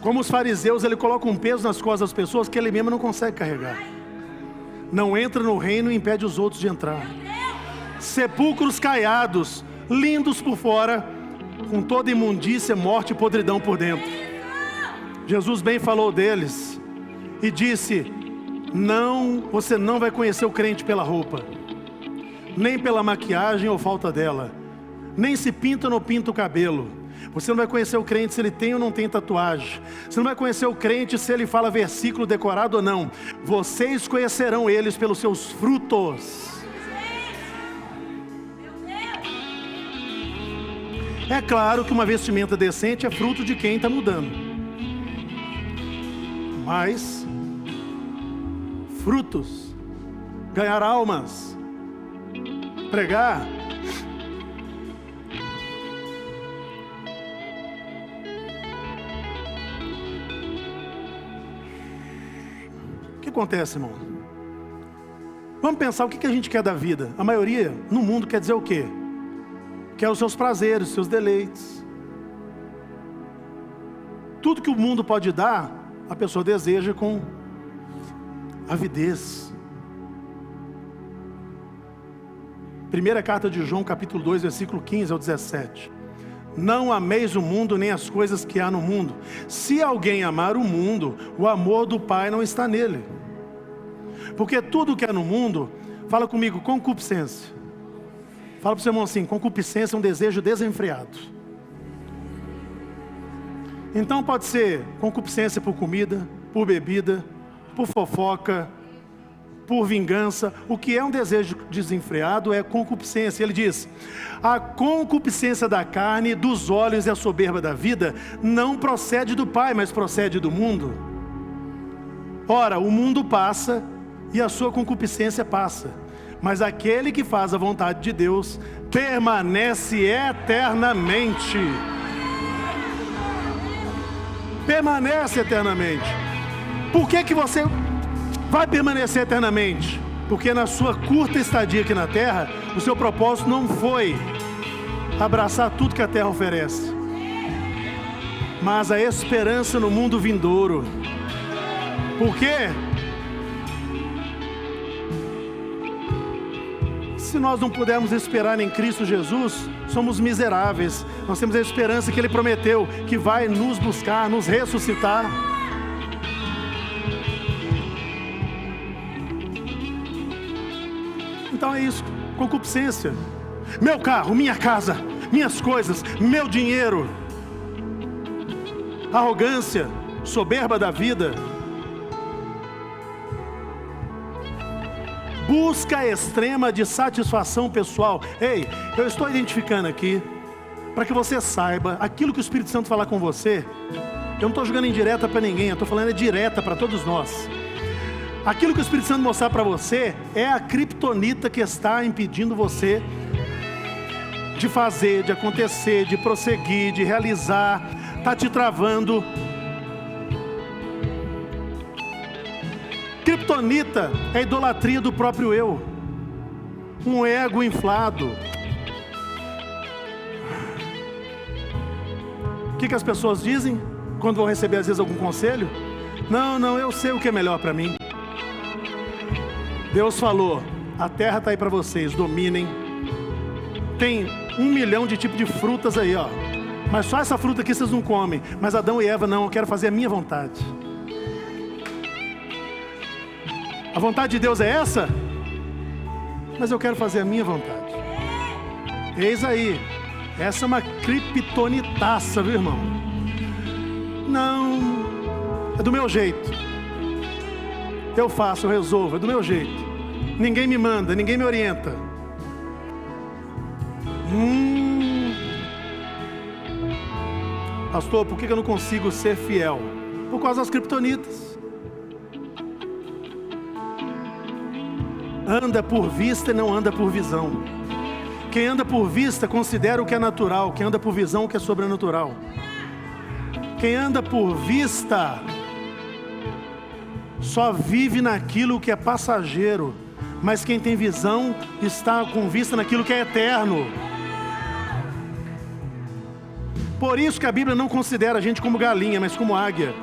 Como os fariseus, ele coloca um peso nas costas das pessoas que ele mesmo não consegue carregar. Não entra no reino e impede os outros de entrar. Sepulcros caiados, lindos por fora, com toda imundícia, morte e podridão por dentro. Jesus bem falou deles e disse: você não vai conhecer o crente pela roupa, nem pela maquiagem ou falta dela, nem se pinta ou não pinta o cabelo. Você não vai conhecer o crente se ele tem ou não tem tatuagem. Você não vai conhecer o crente se ele fala versículo decorado ou não. Vocês conhecerão eles pelos seus frutos. É claro que uma vestimenta decente é fruto de quem está mudando. Mas frutos, ganhar almas, pregar, o que acontece, irmão? Vamos pensar o que a gente quer da vida. A maioria no mundo quer dizer o quê? Quer os seus prazeres, os seus deleites. Tudo que o mundo pode dar, a pessoa deseja com avidez. Primeira carta de João, capítulo 2, versículo 15 ao 17. Não ameis o mundo, nem as coisas que há no mundo. Se alguém amar o mundo, o amor do Pai não está nele. Porque tudo que há no mundo, fala comigo, concupiscência. Fala para o seu irmão assim: concupiscência é um desejo desenfreado. Então pode ser concupiscência por comida, por bebida, por fofoca, por vingança. O que é um desejo desenfreado é concupiscência. Ele diz: a concupiscência da carne, dos olhos e a soberba da vida não procede do Pai, mas procede do mundo. Ora, o mundo passa e a sua concupiscência passa. Mas aquele que faz a vontade de Deus permanece eternamente. Permanece eternamente. Por que você vai permanecer eternamente? Porque na sua curta estadia aqui na terra, o seu propósito não foi abraçar tudo que a terra oferece, mas a esperança no mundo vindouro. Por quê? Se nós não pudermos esperar em Cristo Jesus, somos miseráveis. Nós temos a esperança que Ele prometeu, que vai nos buscar, nos ressuscitar. Então é isso, concupiscência. Meu carro, minha casa, minhas coisas, meu dinheiro. Arrogância, soberba da vida. Busca extrema de satisfação pessoal. Ei, eu estou identificando aqui, para que você saiba, aquilo que o Espírito Santo falar com você, eu não estou jogando indireta para ninguém, eu estou falando direta para todos nós. Aquilo que o Espírito Santo mostrar para você, é a criptonita que está impedindo você de fazer, de acontecer, de prosseguir, de realizar, está te travando. Criptonita é a idolatria do próprio eu, um ego inflado. O que as pessoas dizem quando vão receber às vezes algum conselho? Não, eu sei o que é melhor para mim. Deus falou, a terra está aí para vocês, dominem. Tem 1 milhão de tipos de frutas aí, ó. Mas só essa fruta aqui vocês não comem. Mas Adão e Eva não, eu quero fazer a minha vontade. A vontade de Deus é essa? Mas eu quero fazer a minha vontade. Eis aí. Essa é uma criptonitaça, viu, irmão? Não, é do meu jeito. Eu faço, eu resolvo, é do meu jeito. Ninguém me manda, ninguém me orienta. Pastor, por que eu não consigo ser fiel? Por causa das criptonitas. Anda por vista e não anda por visão. Quem anda por vista considera o que é natural. Quem anda por visão o que é sobrenatural. Quem anda por vista só vive naquilo que é passageiro. Mas quem tem visão está com vista naquilo que é eterno. Por isso que a Bíblia não considera a gente como galinha, mas como águia.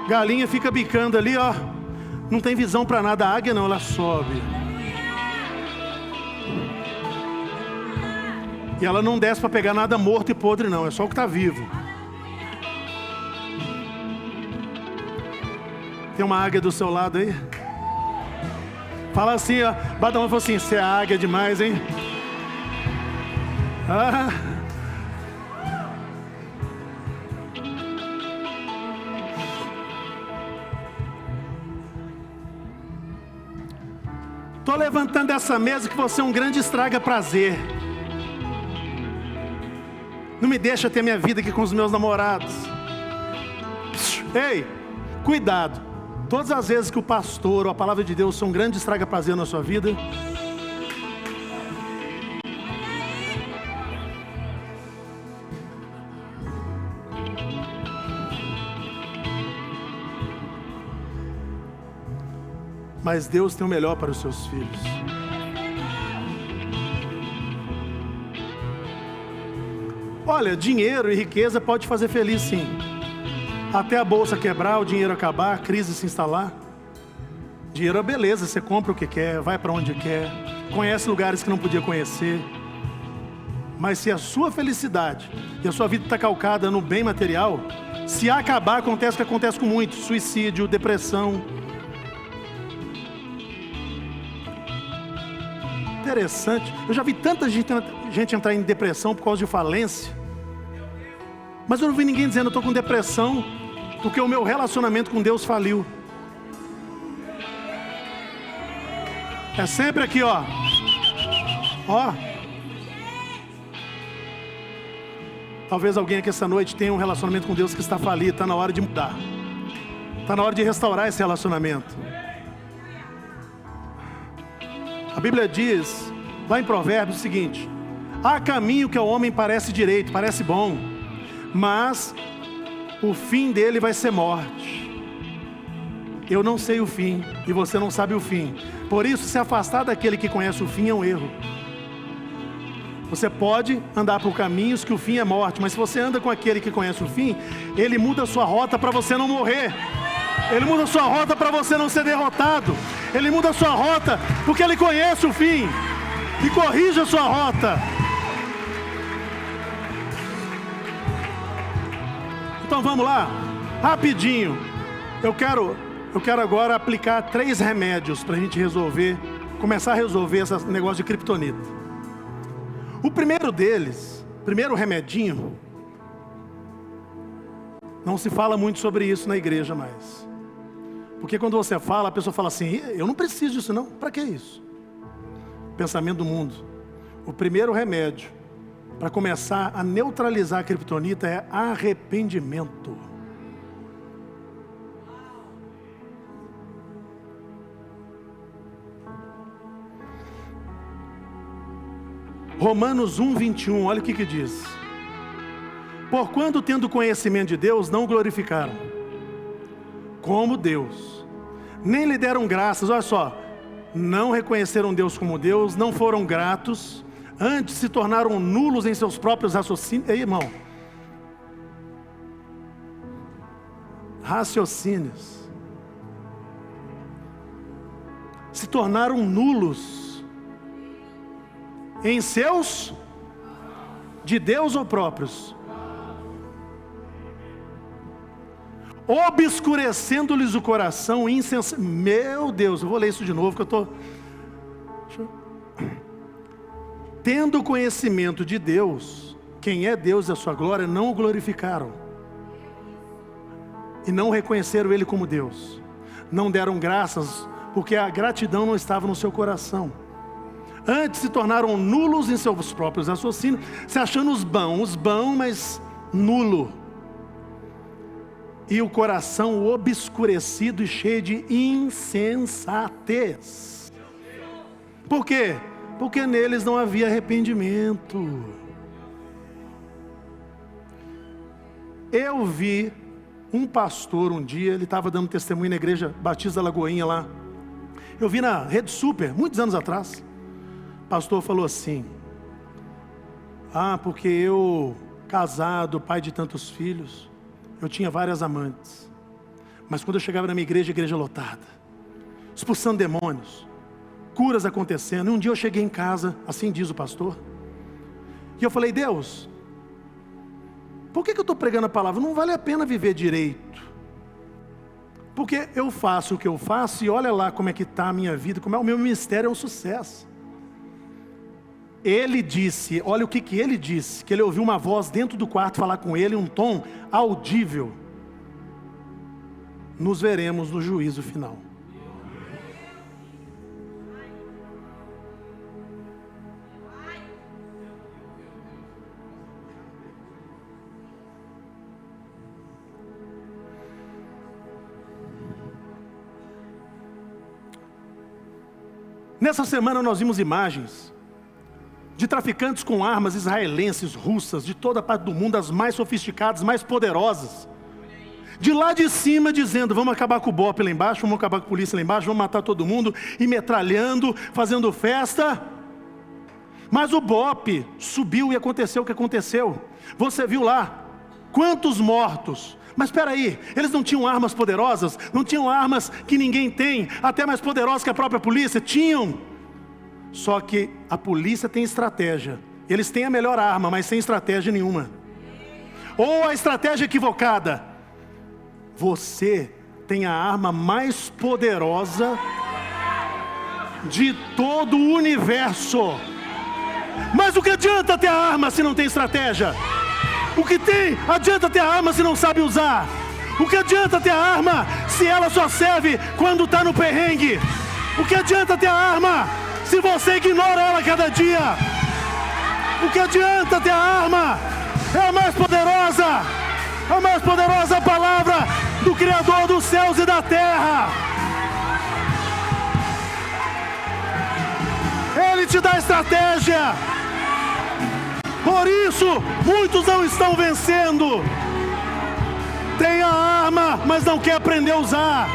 Galinha fica bicando ali, ó. Não tem visão para nada. A águia não, ela sobe. E ela não desce para pegar nada morto e podre não. É só o que está vivo. Tem uma águia do seu lado aí? Fala assim, ó. Bata a mão e fala assim, você é águia demais, hein? Ah... Estou levantando essa mesa que você é um grande estraga prazer. Não me deixa ter minha vida aqui com os meus namorados. Ei, cuidado. Todas as vezes que o pastor ou a palavra de Deus são um grande estraga prazer na sua vida, mas Deus tem o melhor para os seus filhos. Olha, dinheiro e riqueza pode fazer feliz sim. Até a bolsa quebrar, o dinheiro acabar, a crise se instalar. Dinheiro é beleza, você compra o que quer, vai para onde quer, conhece lugares que não podia conhecer. Mas se a sua felicidade e a sua vida está calcada no bem material, se acabar, acontece o que acontece com muitos: suicídio, depressão. Interessante, eu já vi tanta gente entrar em depressão por causa de falência, mas eu não vi ninguém dizendo eu estou com depressão porque o meu relacionamento com Deus faliu. É sempre aqui, ó. Talvez alguém aqui essa noite tenha um relacionamento com Deus que está falido. Está na hora de mudar. Está na hora de restaurar esse relacionamento. A Bíblia diz, lá em Provérbios, o seguinte: há caminho que ao homem parece direito, parece bom, mas o fim dele vai ser morte. Eu não sei o fim, e você não sabe o fim. Por isso, se afastar daquele que conhece o fim é um erro. Você pode andar por caminhos que o fim é morte, mas se você anda com aquele que conhece o fim, ele muda a sua rota para você não morrer. Ele muda a sua rota para você não ser derrotado. Ele muda a sua rota porque ele conhece o fim e corrige a sua rota. Então vamos lá, rapidinho. Eu quero agora aplicar 3 remédios para a gente resolver, começar a resolver esse negócio de criptonita. O primeiro deles, primeiro remedinho, não se fala muito sobre isso na igreja mais. Porque quando você fala, a pessoa fala assim: eu não preciso disso não, para que isso? Pensamento do mundo. O primeiro remédio para começar a neutralizar a criptonita é arrependimento. Romanos 1:21, olha o que diz: porquanto tendo conhecimento de Deus, não o glorificaram como Deus, nem lhe deram graças. Olha só, não reconheceram Deus como Deus, não foram gratos, antes se tornaram nulos em seus próprios raciocínios. Ei, irmão, raciocínios, se tornaram nulos em seus, de Deus ou próprios, obscurecendo-lhes o coração, meu Deus, eu vou ler isso de novo, que eu estou... Tendo conhecimento de Deus, quem é Deus e a sua glória, não o glorificaram, e não reconheceram Ele como Deus, não deram graças, porque a gratidão não estava no seu coração. Antes se tornaram nulos em seus próprios raciocínios, se achando os bons, mas nulo. E o coração obscurecido e cheio de insensatez. Por quê? Porque neles não havia arrependimento. Eu vi um pastor um dia, ele estava dando testemunho na igreja Batista da Lagoinha lá. Eu vi na Rede Super, muitos anos atrás. O pastor falou assim: porque eu, casado, pai de tantos filhos, eu tinha várias amantes, mas quando eu chegava na minha igreja, igreja lotada, expulsando demônios, curas acontecendo. E um dia eu cheguei em casa, assim diz o pastor, e eu falei: Deus, por que eu estou pregando a palavra? Não vale a pena viver direito, porque eu faço o que eu faço, e olha lá como é que está a minha vida, como é o meu ministério, é um sucesso. Ele disse, olha o que ele disse, que ele ouviu uma voz dentro do quarto falar com ele, um tom audível: nos veremos no juízo final. Nessa semana nós vimos imagens de traficantes com armas israelenses, russas, de toda a parte do mundo, as mais sofisticadas, mais poderosas, de lá de cima dizendo: vamos acabar com o BOP lá embaixo, vamos acabar com a polícia lá embaixo, vamos matar todo mundo, e metralhando, fazendo festa. Mas o BOP subiu e aconteceu o que aconteceu. Você viu lá quantos mortos. Mas espera aí, eles não tinham armas poderosas? Não tinham armas que ninguém tem, até mais poderosas que a própria polícia? Tinham. Só que a polícia tem estratégia. Eles têm a melhor arma, mas sem estratégia nenhuma. Ou a estratégia equivocada. Você tem a arma mais poderosa de todo o universo. Mas o que adianta ter a arma se não tem estratégia? O que adianta ter a arma se não sabe usar? O que adianta ter a arma se ela só serve quando está no perrengue? O que adianta ter a arma se você ignora ela cada dia? O que adianta ter a arma? É a mais poderosa a palavra do Criador dos céus e da terra. estratégia. Por isso, muitos não estão vencendo. Tem a arma, mas não quer aprender a usar.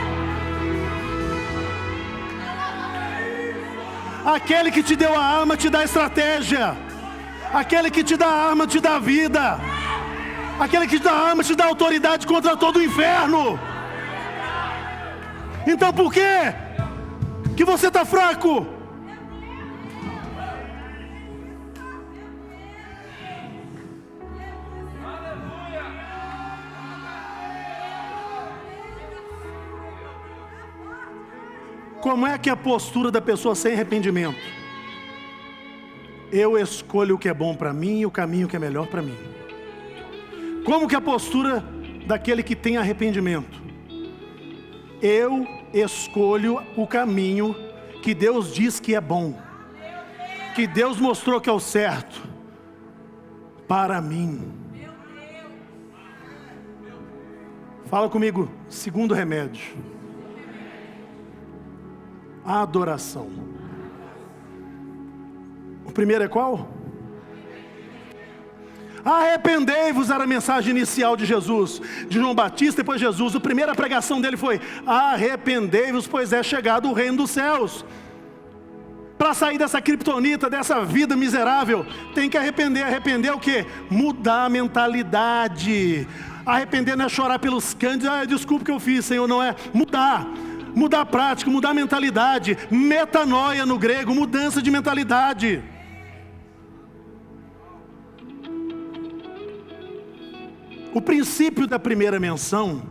Aquele que te deu a arma te dá estratégia. Aquele que te dá a arma te dá vida. Aquele que te dá a arma te dá autoridade contra todo o inferno. Então por quê que você está fraco? Como é que é a postura da pessoa sem arrependimento? Eu escolho o que é bom para mim e o caminho que é melhor para mim. Como que é a postura daquele que tem arrependimento? Eu escolho o caminho que Deus diz que é bom, que Deus mostrou que é o certo para mim. Fala comigo, segundo remédio: a adoração. O primeiro é qual? Arrependei-vos, era a mensagem inicial de Jesus, de João Batista, depois Jesus. A primeira pregação dele foi: arrependei-vos, pois é chegado o reino dos céus. Para sair dessa criptonita, dessa vida miserável, tem que arrepender. Arrepender é o quê? Mudar a mentalidade. Arrepender não é chorar pelos cantos, desculpa o que eu fiz, Senhor, não é. Mudar a prática, mudar a mentalidade. Metanoia no grego, mudança de mentalidade. O princípio da primeira menção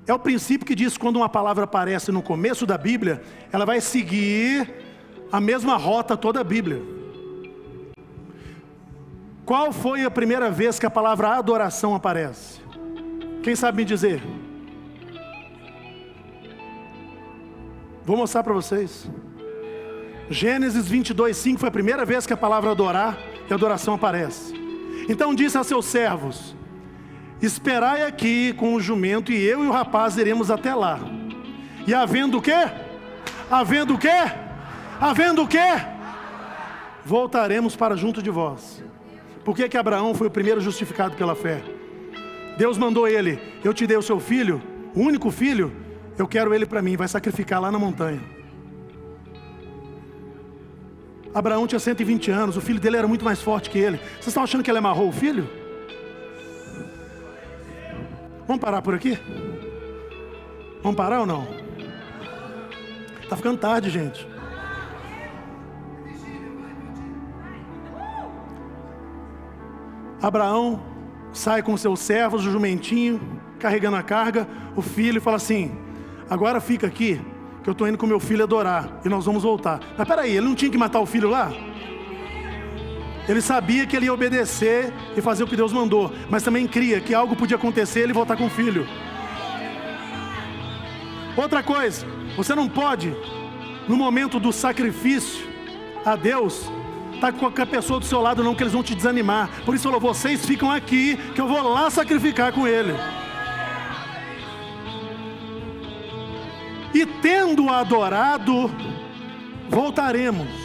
é o princípio que diz que quando uma palavra aparece no começo da Bíblia, ela vai seguir a mesma rota toda a Bíblia. Qual foi a primeira vez que a palavra adoração aparece? Quem sabe me dizer? Vou mostrar para vocês. Gênesis 22:5 foi a primeira vez que a palavra adorar e adoração aparece. Então disse a seus servos: esperai aqui com o jumento, e eu e o rapaz iremos até lá. E havendo o quê? Havendo o quê? Havendo o quê? Voltaremos para junto de vós. Por que Abraão foi o primeiro justificado pela fé? Deus mandou ele: eu te dei o seu filho, o único filho, eu quero ele para mim, vai sacrificar lá na montanha. Abraão tinha 120 anos, o filho dele era muito mais forte que ele. Vocês estão achando que ele amarrou o filho? Vamos parar por aqui? Vamos parar ou não? Está ficando tarde, gente. Abraão sai com seus servos, o jumentinho, carregando a carga, o filho, e fala assim: agora fica aqui, que eu estou indo com meu filho adorar, e nós vamos voltar. Mas peraí, ele não tinha que matar o filho lá? Ele sabia que ele ia obedecer e fazer o que Deus mandou, mas também cria que algo podia acontecer e ele voltar com o filho. Outra coisa, você não pode, no momento do sacrifício a Deus, estar com a pessoa do seu lado não, que eles vão te desanimar. Por isso falou: vocês ficam aqui, que eu vou lá sacrificar com ele. E tendo adorado, voltaremos.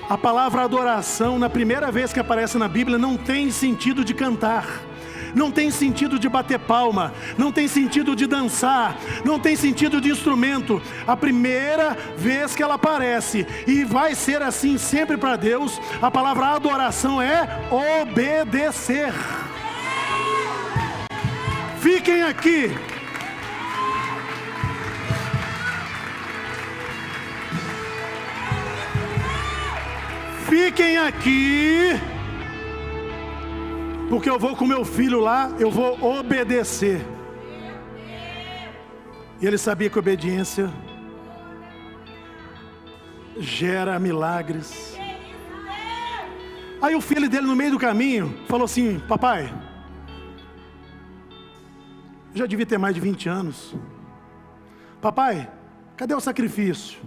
A palavra adoração, na primeira vez que aparece na Bíblia, não tem sentido de cantar, não tem sentido de bater palma, não tem sentido de dançar, não tem sentido de instrumento. A primeira vez que ela aparece, e vai ser assim sempre para Deus, a palavra adoração é obedecer. Fiquem aqui. Fiquem aqui, porque eu vou com meu filho lá, eu vou obedecer. E ele sabia que obediência gera milagres. Aí o filho dele, no meio do caminho, falou assim: papai, eu já devia ter mais de 20 anos. Papai, cadê o sacrifício?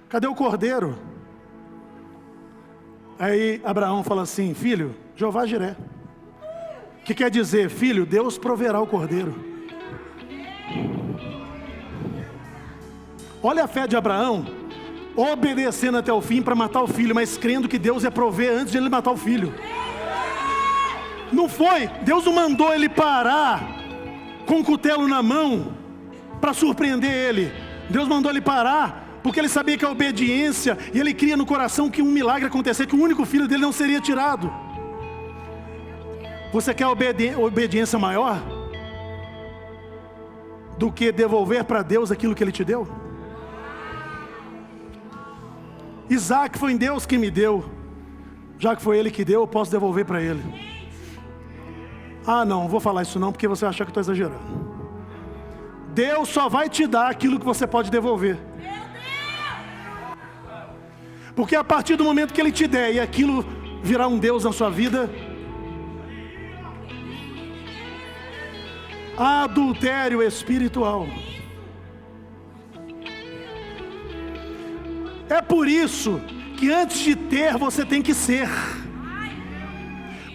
Cadê o cordeiro? Aí Abraão fala assim: filho, Jeová Jiré. Que quer dizer: filho, Deus proverá o cordeiro. Olha a fé de Abraão. obedecendo até o fim para matar o filho, mas crendo que Deus ia prover antes de ele matar o filho. Não foi, Deus não mandou ele parar com o cutelo na mão para surpreender ele. Deus mandou ele parar porque ele sabia que a obediência, e ele cria no coração que um milagre acontecer, que o único filho dele não seria tirado. Você quer obediência maior do que devolver para Deus aquilo que Ele te deu? Isaac foi em Deus que me deu, já que foi Ele que deu, eu posso devolver para Ele. Ah não vou falar isso não, porque você vai achar que eu estou exagerando. Deus só vai te dar aquilo que você pode devolver. Porque a partir do momento que Ele te der e aquilo virar um Deus na sua vida, adultério espiritual. É por isso que antes de ter você tem que ser.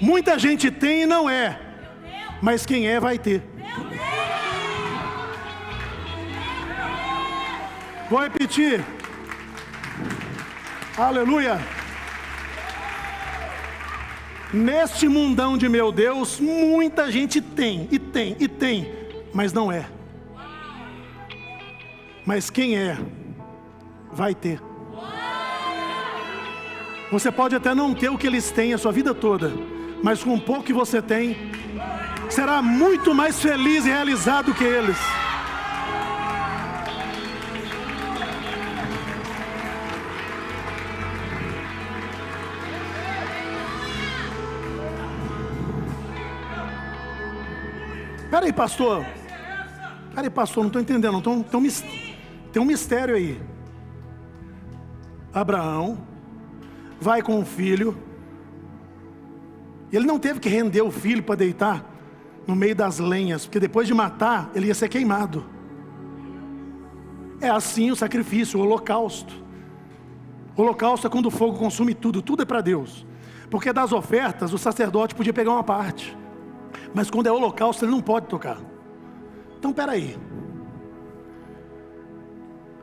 Muita gente tem e não é, mas quem é vai ter. Vou repetir. Aleluia. Neste mundão de meu Deus, muita gente tem, mas não é. Mas quem é, vai ter. Você pode até não ter o que eles têm a sua vida toda, mas com o pouco que você tem, será muito mais feliz e realizado que eles. Peraí, pastor, não estou entendendo, tem um mistério aí. Abraão vai com o filho, e ele não teve que render o filho para deitar no meio das lenhas, porque depois de matar, ele ia ser queimado. É assim o sacrifício, o holocausto. O holocausto é quando o fogo consome tudo, tudo é para Deus. Porque das ofertas, o sacerdote podia pegar uma parte, mas quando é holocausto, ele não pode tocar. Então, peraí.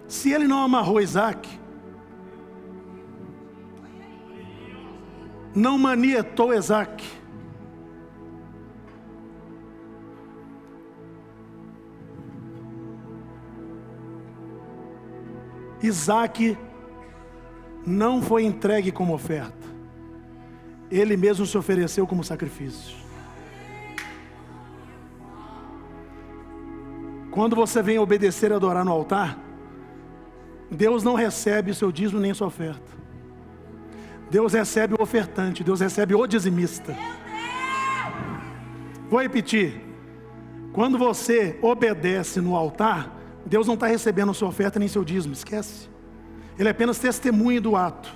Se ele não amarrou Isaac, não manietou Isaac, Isaac não foi entregue como oferta, ele mesmo se ofereceu como sacrifício. Quando você vem obedecer e adorar no altar, Deus não recebe o seu dízimo nem a sua oferta. Deus recebe o ofertante, Deus recebe o dizimista. Vou repetir. Quando você obedece no altar, Deus não está recebendo a sua oferta nem seu dízimo, esquece. Ele é apenas testemunha do ato.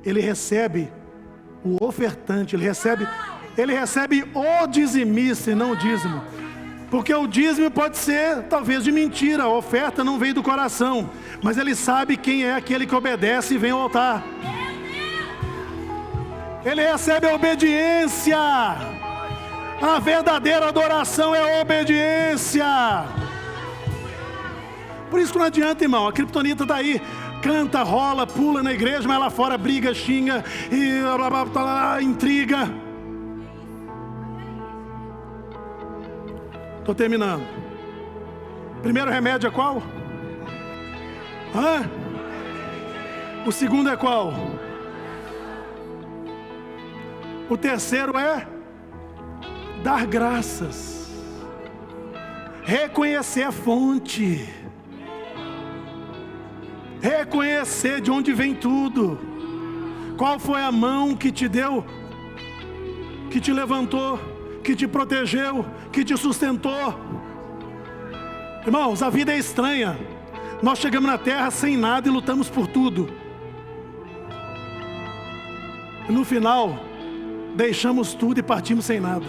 Ele recebe o ofertante, ele recebe o dizimista e não o dízimo. Porque o dízimo pode ser talvez de mentira, a oferta não veio do coração, mas ele sabe quem é aquele que obedece e vem ao altar. Ele recebe a obediência. A verdadeira adoração é a obediência. Por isso que não adianta, irmão, a criptonita está aí, canta, rola, pula na igreja, mas lá fora briga, xinga e blá, blá, blá, intriga. Estou terminando. Primeiro remédio é qual? O segundo é qual? O terceiro é dar graças, reconhecer a fonte, reconhecer de onde vem tudo. Qual foi a mão que te deu, que te levantou, que te protegeu, que te sustentou? Irmãos, a vida é estranha. Nós chegamos na terra sem nada e lutamos por tudo. E no final, deixamos tudo e partimos sem nada.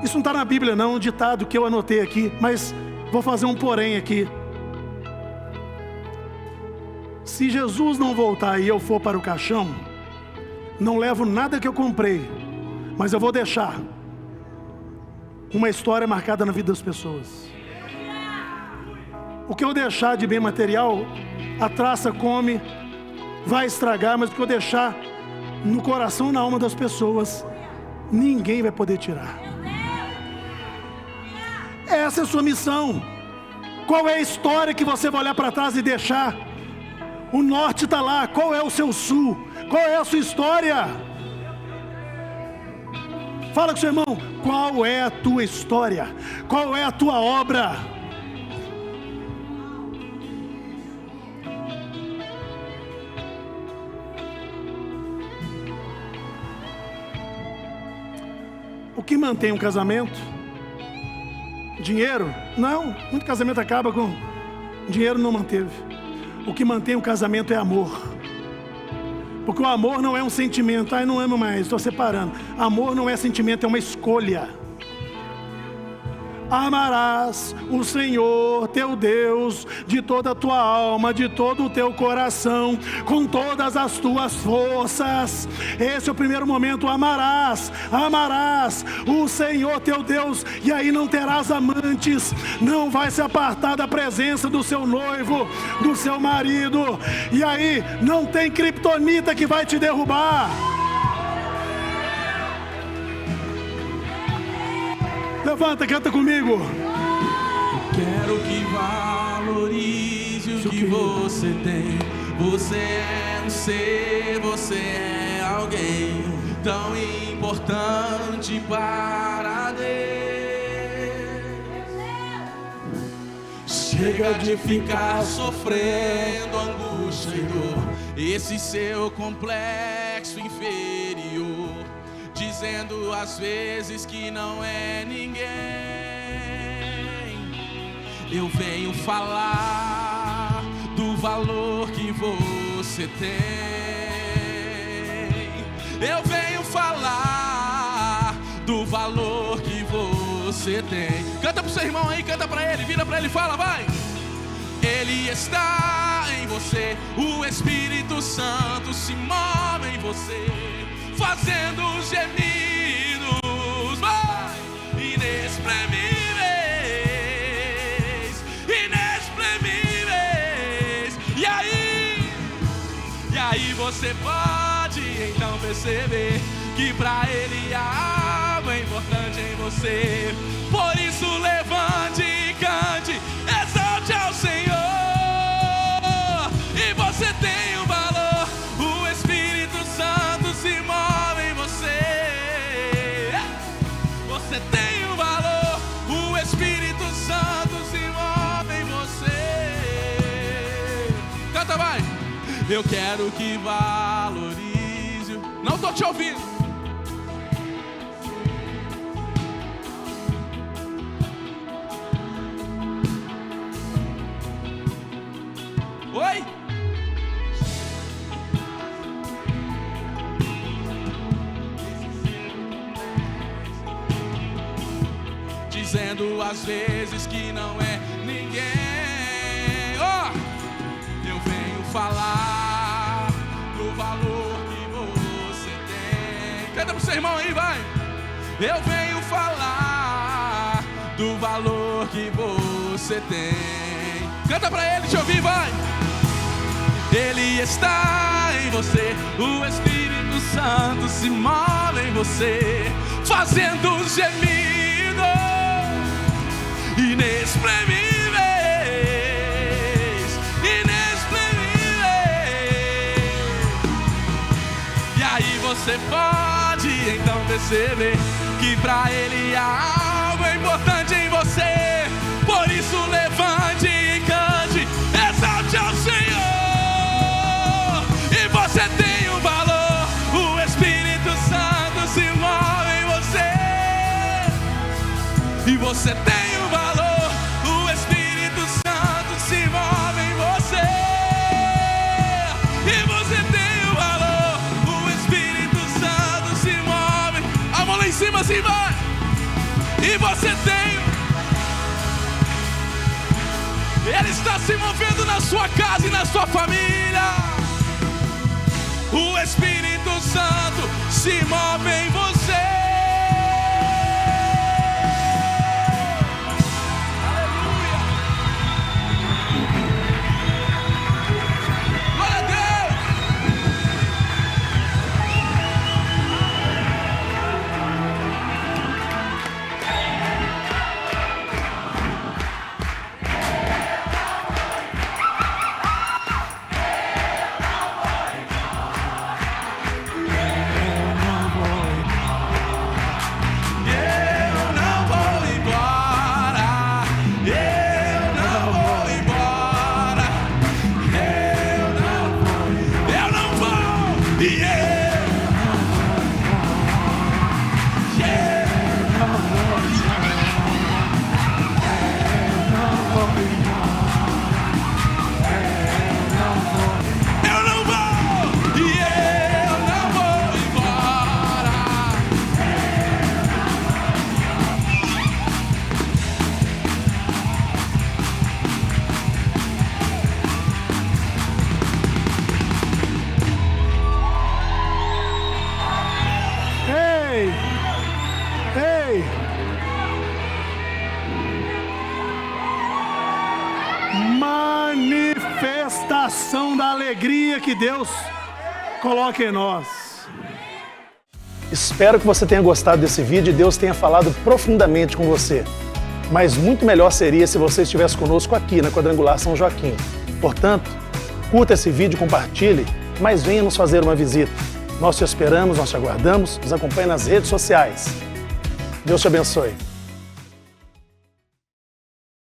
Isso não está na Bíblia não, é um ditado que eu anotei aqui, mas vou fazer um porém aqui. Se Jesus não voltar e eu for para o caixão, não levo nada que eu comprei, mas eu vou deixar uma história marcada na vida das pessoas. O que eu deixar de bem material, a traça come, vai estragar, mas o que eu deixar no coração e na alma das pessoas, ninguém vai poder tirar. Essa é a sua missão. Qual é a história que você vai olhar para trás e deixar? O norte está lá. Qual é o seu sul? Qual é a sua história? Fala com o seu irmão. Qual é a tua história? Qual é a tua obra? O que mantém um casamento? Dinheiro? Não, muito casamento acaba com dinheiro, não manteve. O que mantém um casamento é amor. Porque o amor não é um sentimento. Ai, não amo mais, estou separando. Amor não é sentimento, é uma escolha. Amarás o Senhor teu Deus de toda a tua alma, de todo o teu coração, com todas as tuas forças. Esse é o primeiro momento. Amarás o Senhor teu Deus. E aí não terás amantes, não vai se apartar da presença do seu noivo, do seu marido. E aí não tem criptonita que vai te derrubar. Levanta, canta comigo. Quero que valorize o que você tem. Você é um ser, você é alguém tão importante para Deus. Chega de ficar sofrendo angústia e dor, esse seu complexo inferior, dizendo às vezes que não é ninguém. Eu venho falar do valor que você tem. Eu venho falar do valor que você tem. Canta pro seu irmão aí, canta pra ele, vira pra ele, fala, vai. Ele está em você, o Espírito Santo se move em você, fazendo gemidos, vai, inexprimíveis, inexprimíveis. E aí você pode então perceber que pra Ele há algo importante em você. Por isso levante e cante, exalte ao Senhor. E você tem um valor, o Espírito Santo se move em você. Você tem um valor, o Espírito Santo se move em você. Canta, vai. Eu quero que valorize. Não tô te ouvindo. Oi? Dizendo às vezes que não é ninguém. Oh! Eu venho falar do valor que você tem. Canta pro seu irmão aí, vai. Eu venho falar do valor que você tem. Canta pra ele te ouvir, vai. Ele está em você, o Espírito Santo se move em você, fazendo gemidos inexprimíveis, inexprimíveis. E aí você pode então perceber que pra Ele há algo importante em você. Por isso levante e cante, exalte ao Senhor. E você tem um valor, o Espírito Santo se move em você. E você tem um valor, o Espírito Santo se move em você. E você tem um valor, o Espírito Santo se move. A mão lá em cima assim, vai. E você tem. Ele está se movendo na sua casa e na sua família. O Espírito Santo se move em você. Aleluia. Ei! Manifestação da alegria que Deus coloca em nós. Espero que você tenha gostado desse vídeo e Deus tenha falado profundamente com você. Mas muito melhor seria se você estivesse conosco aqui na Quadrangular São Joaquim. Portanto, curta esse vídeo, compartilhe, mas venha nos fazer uma visita. Nós te esperamos, nós te aguardamos, nos acompanhe nas redes sociais. Deus te abençoe.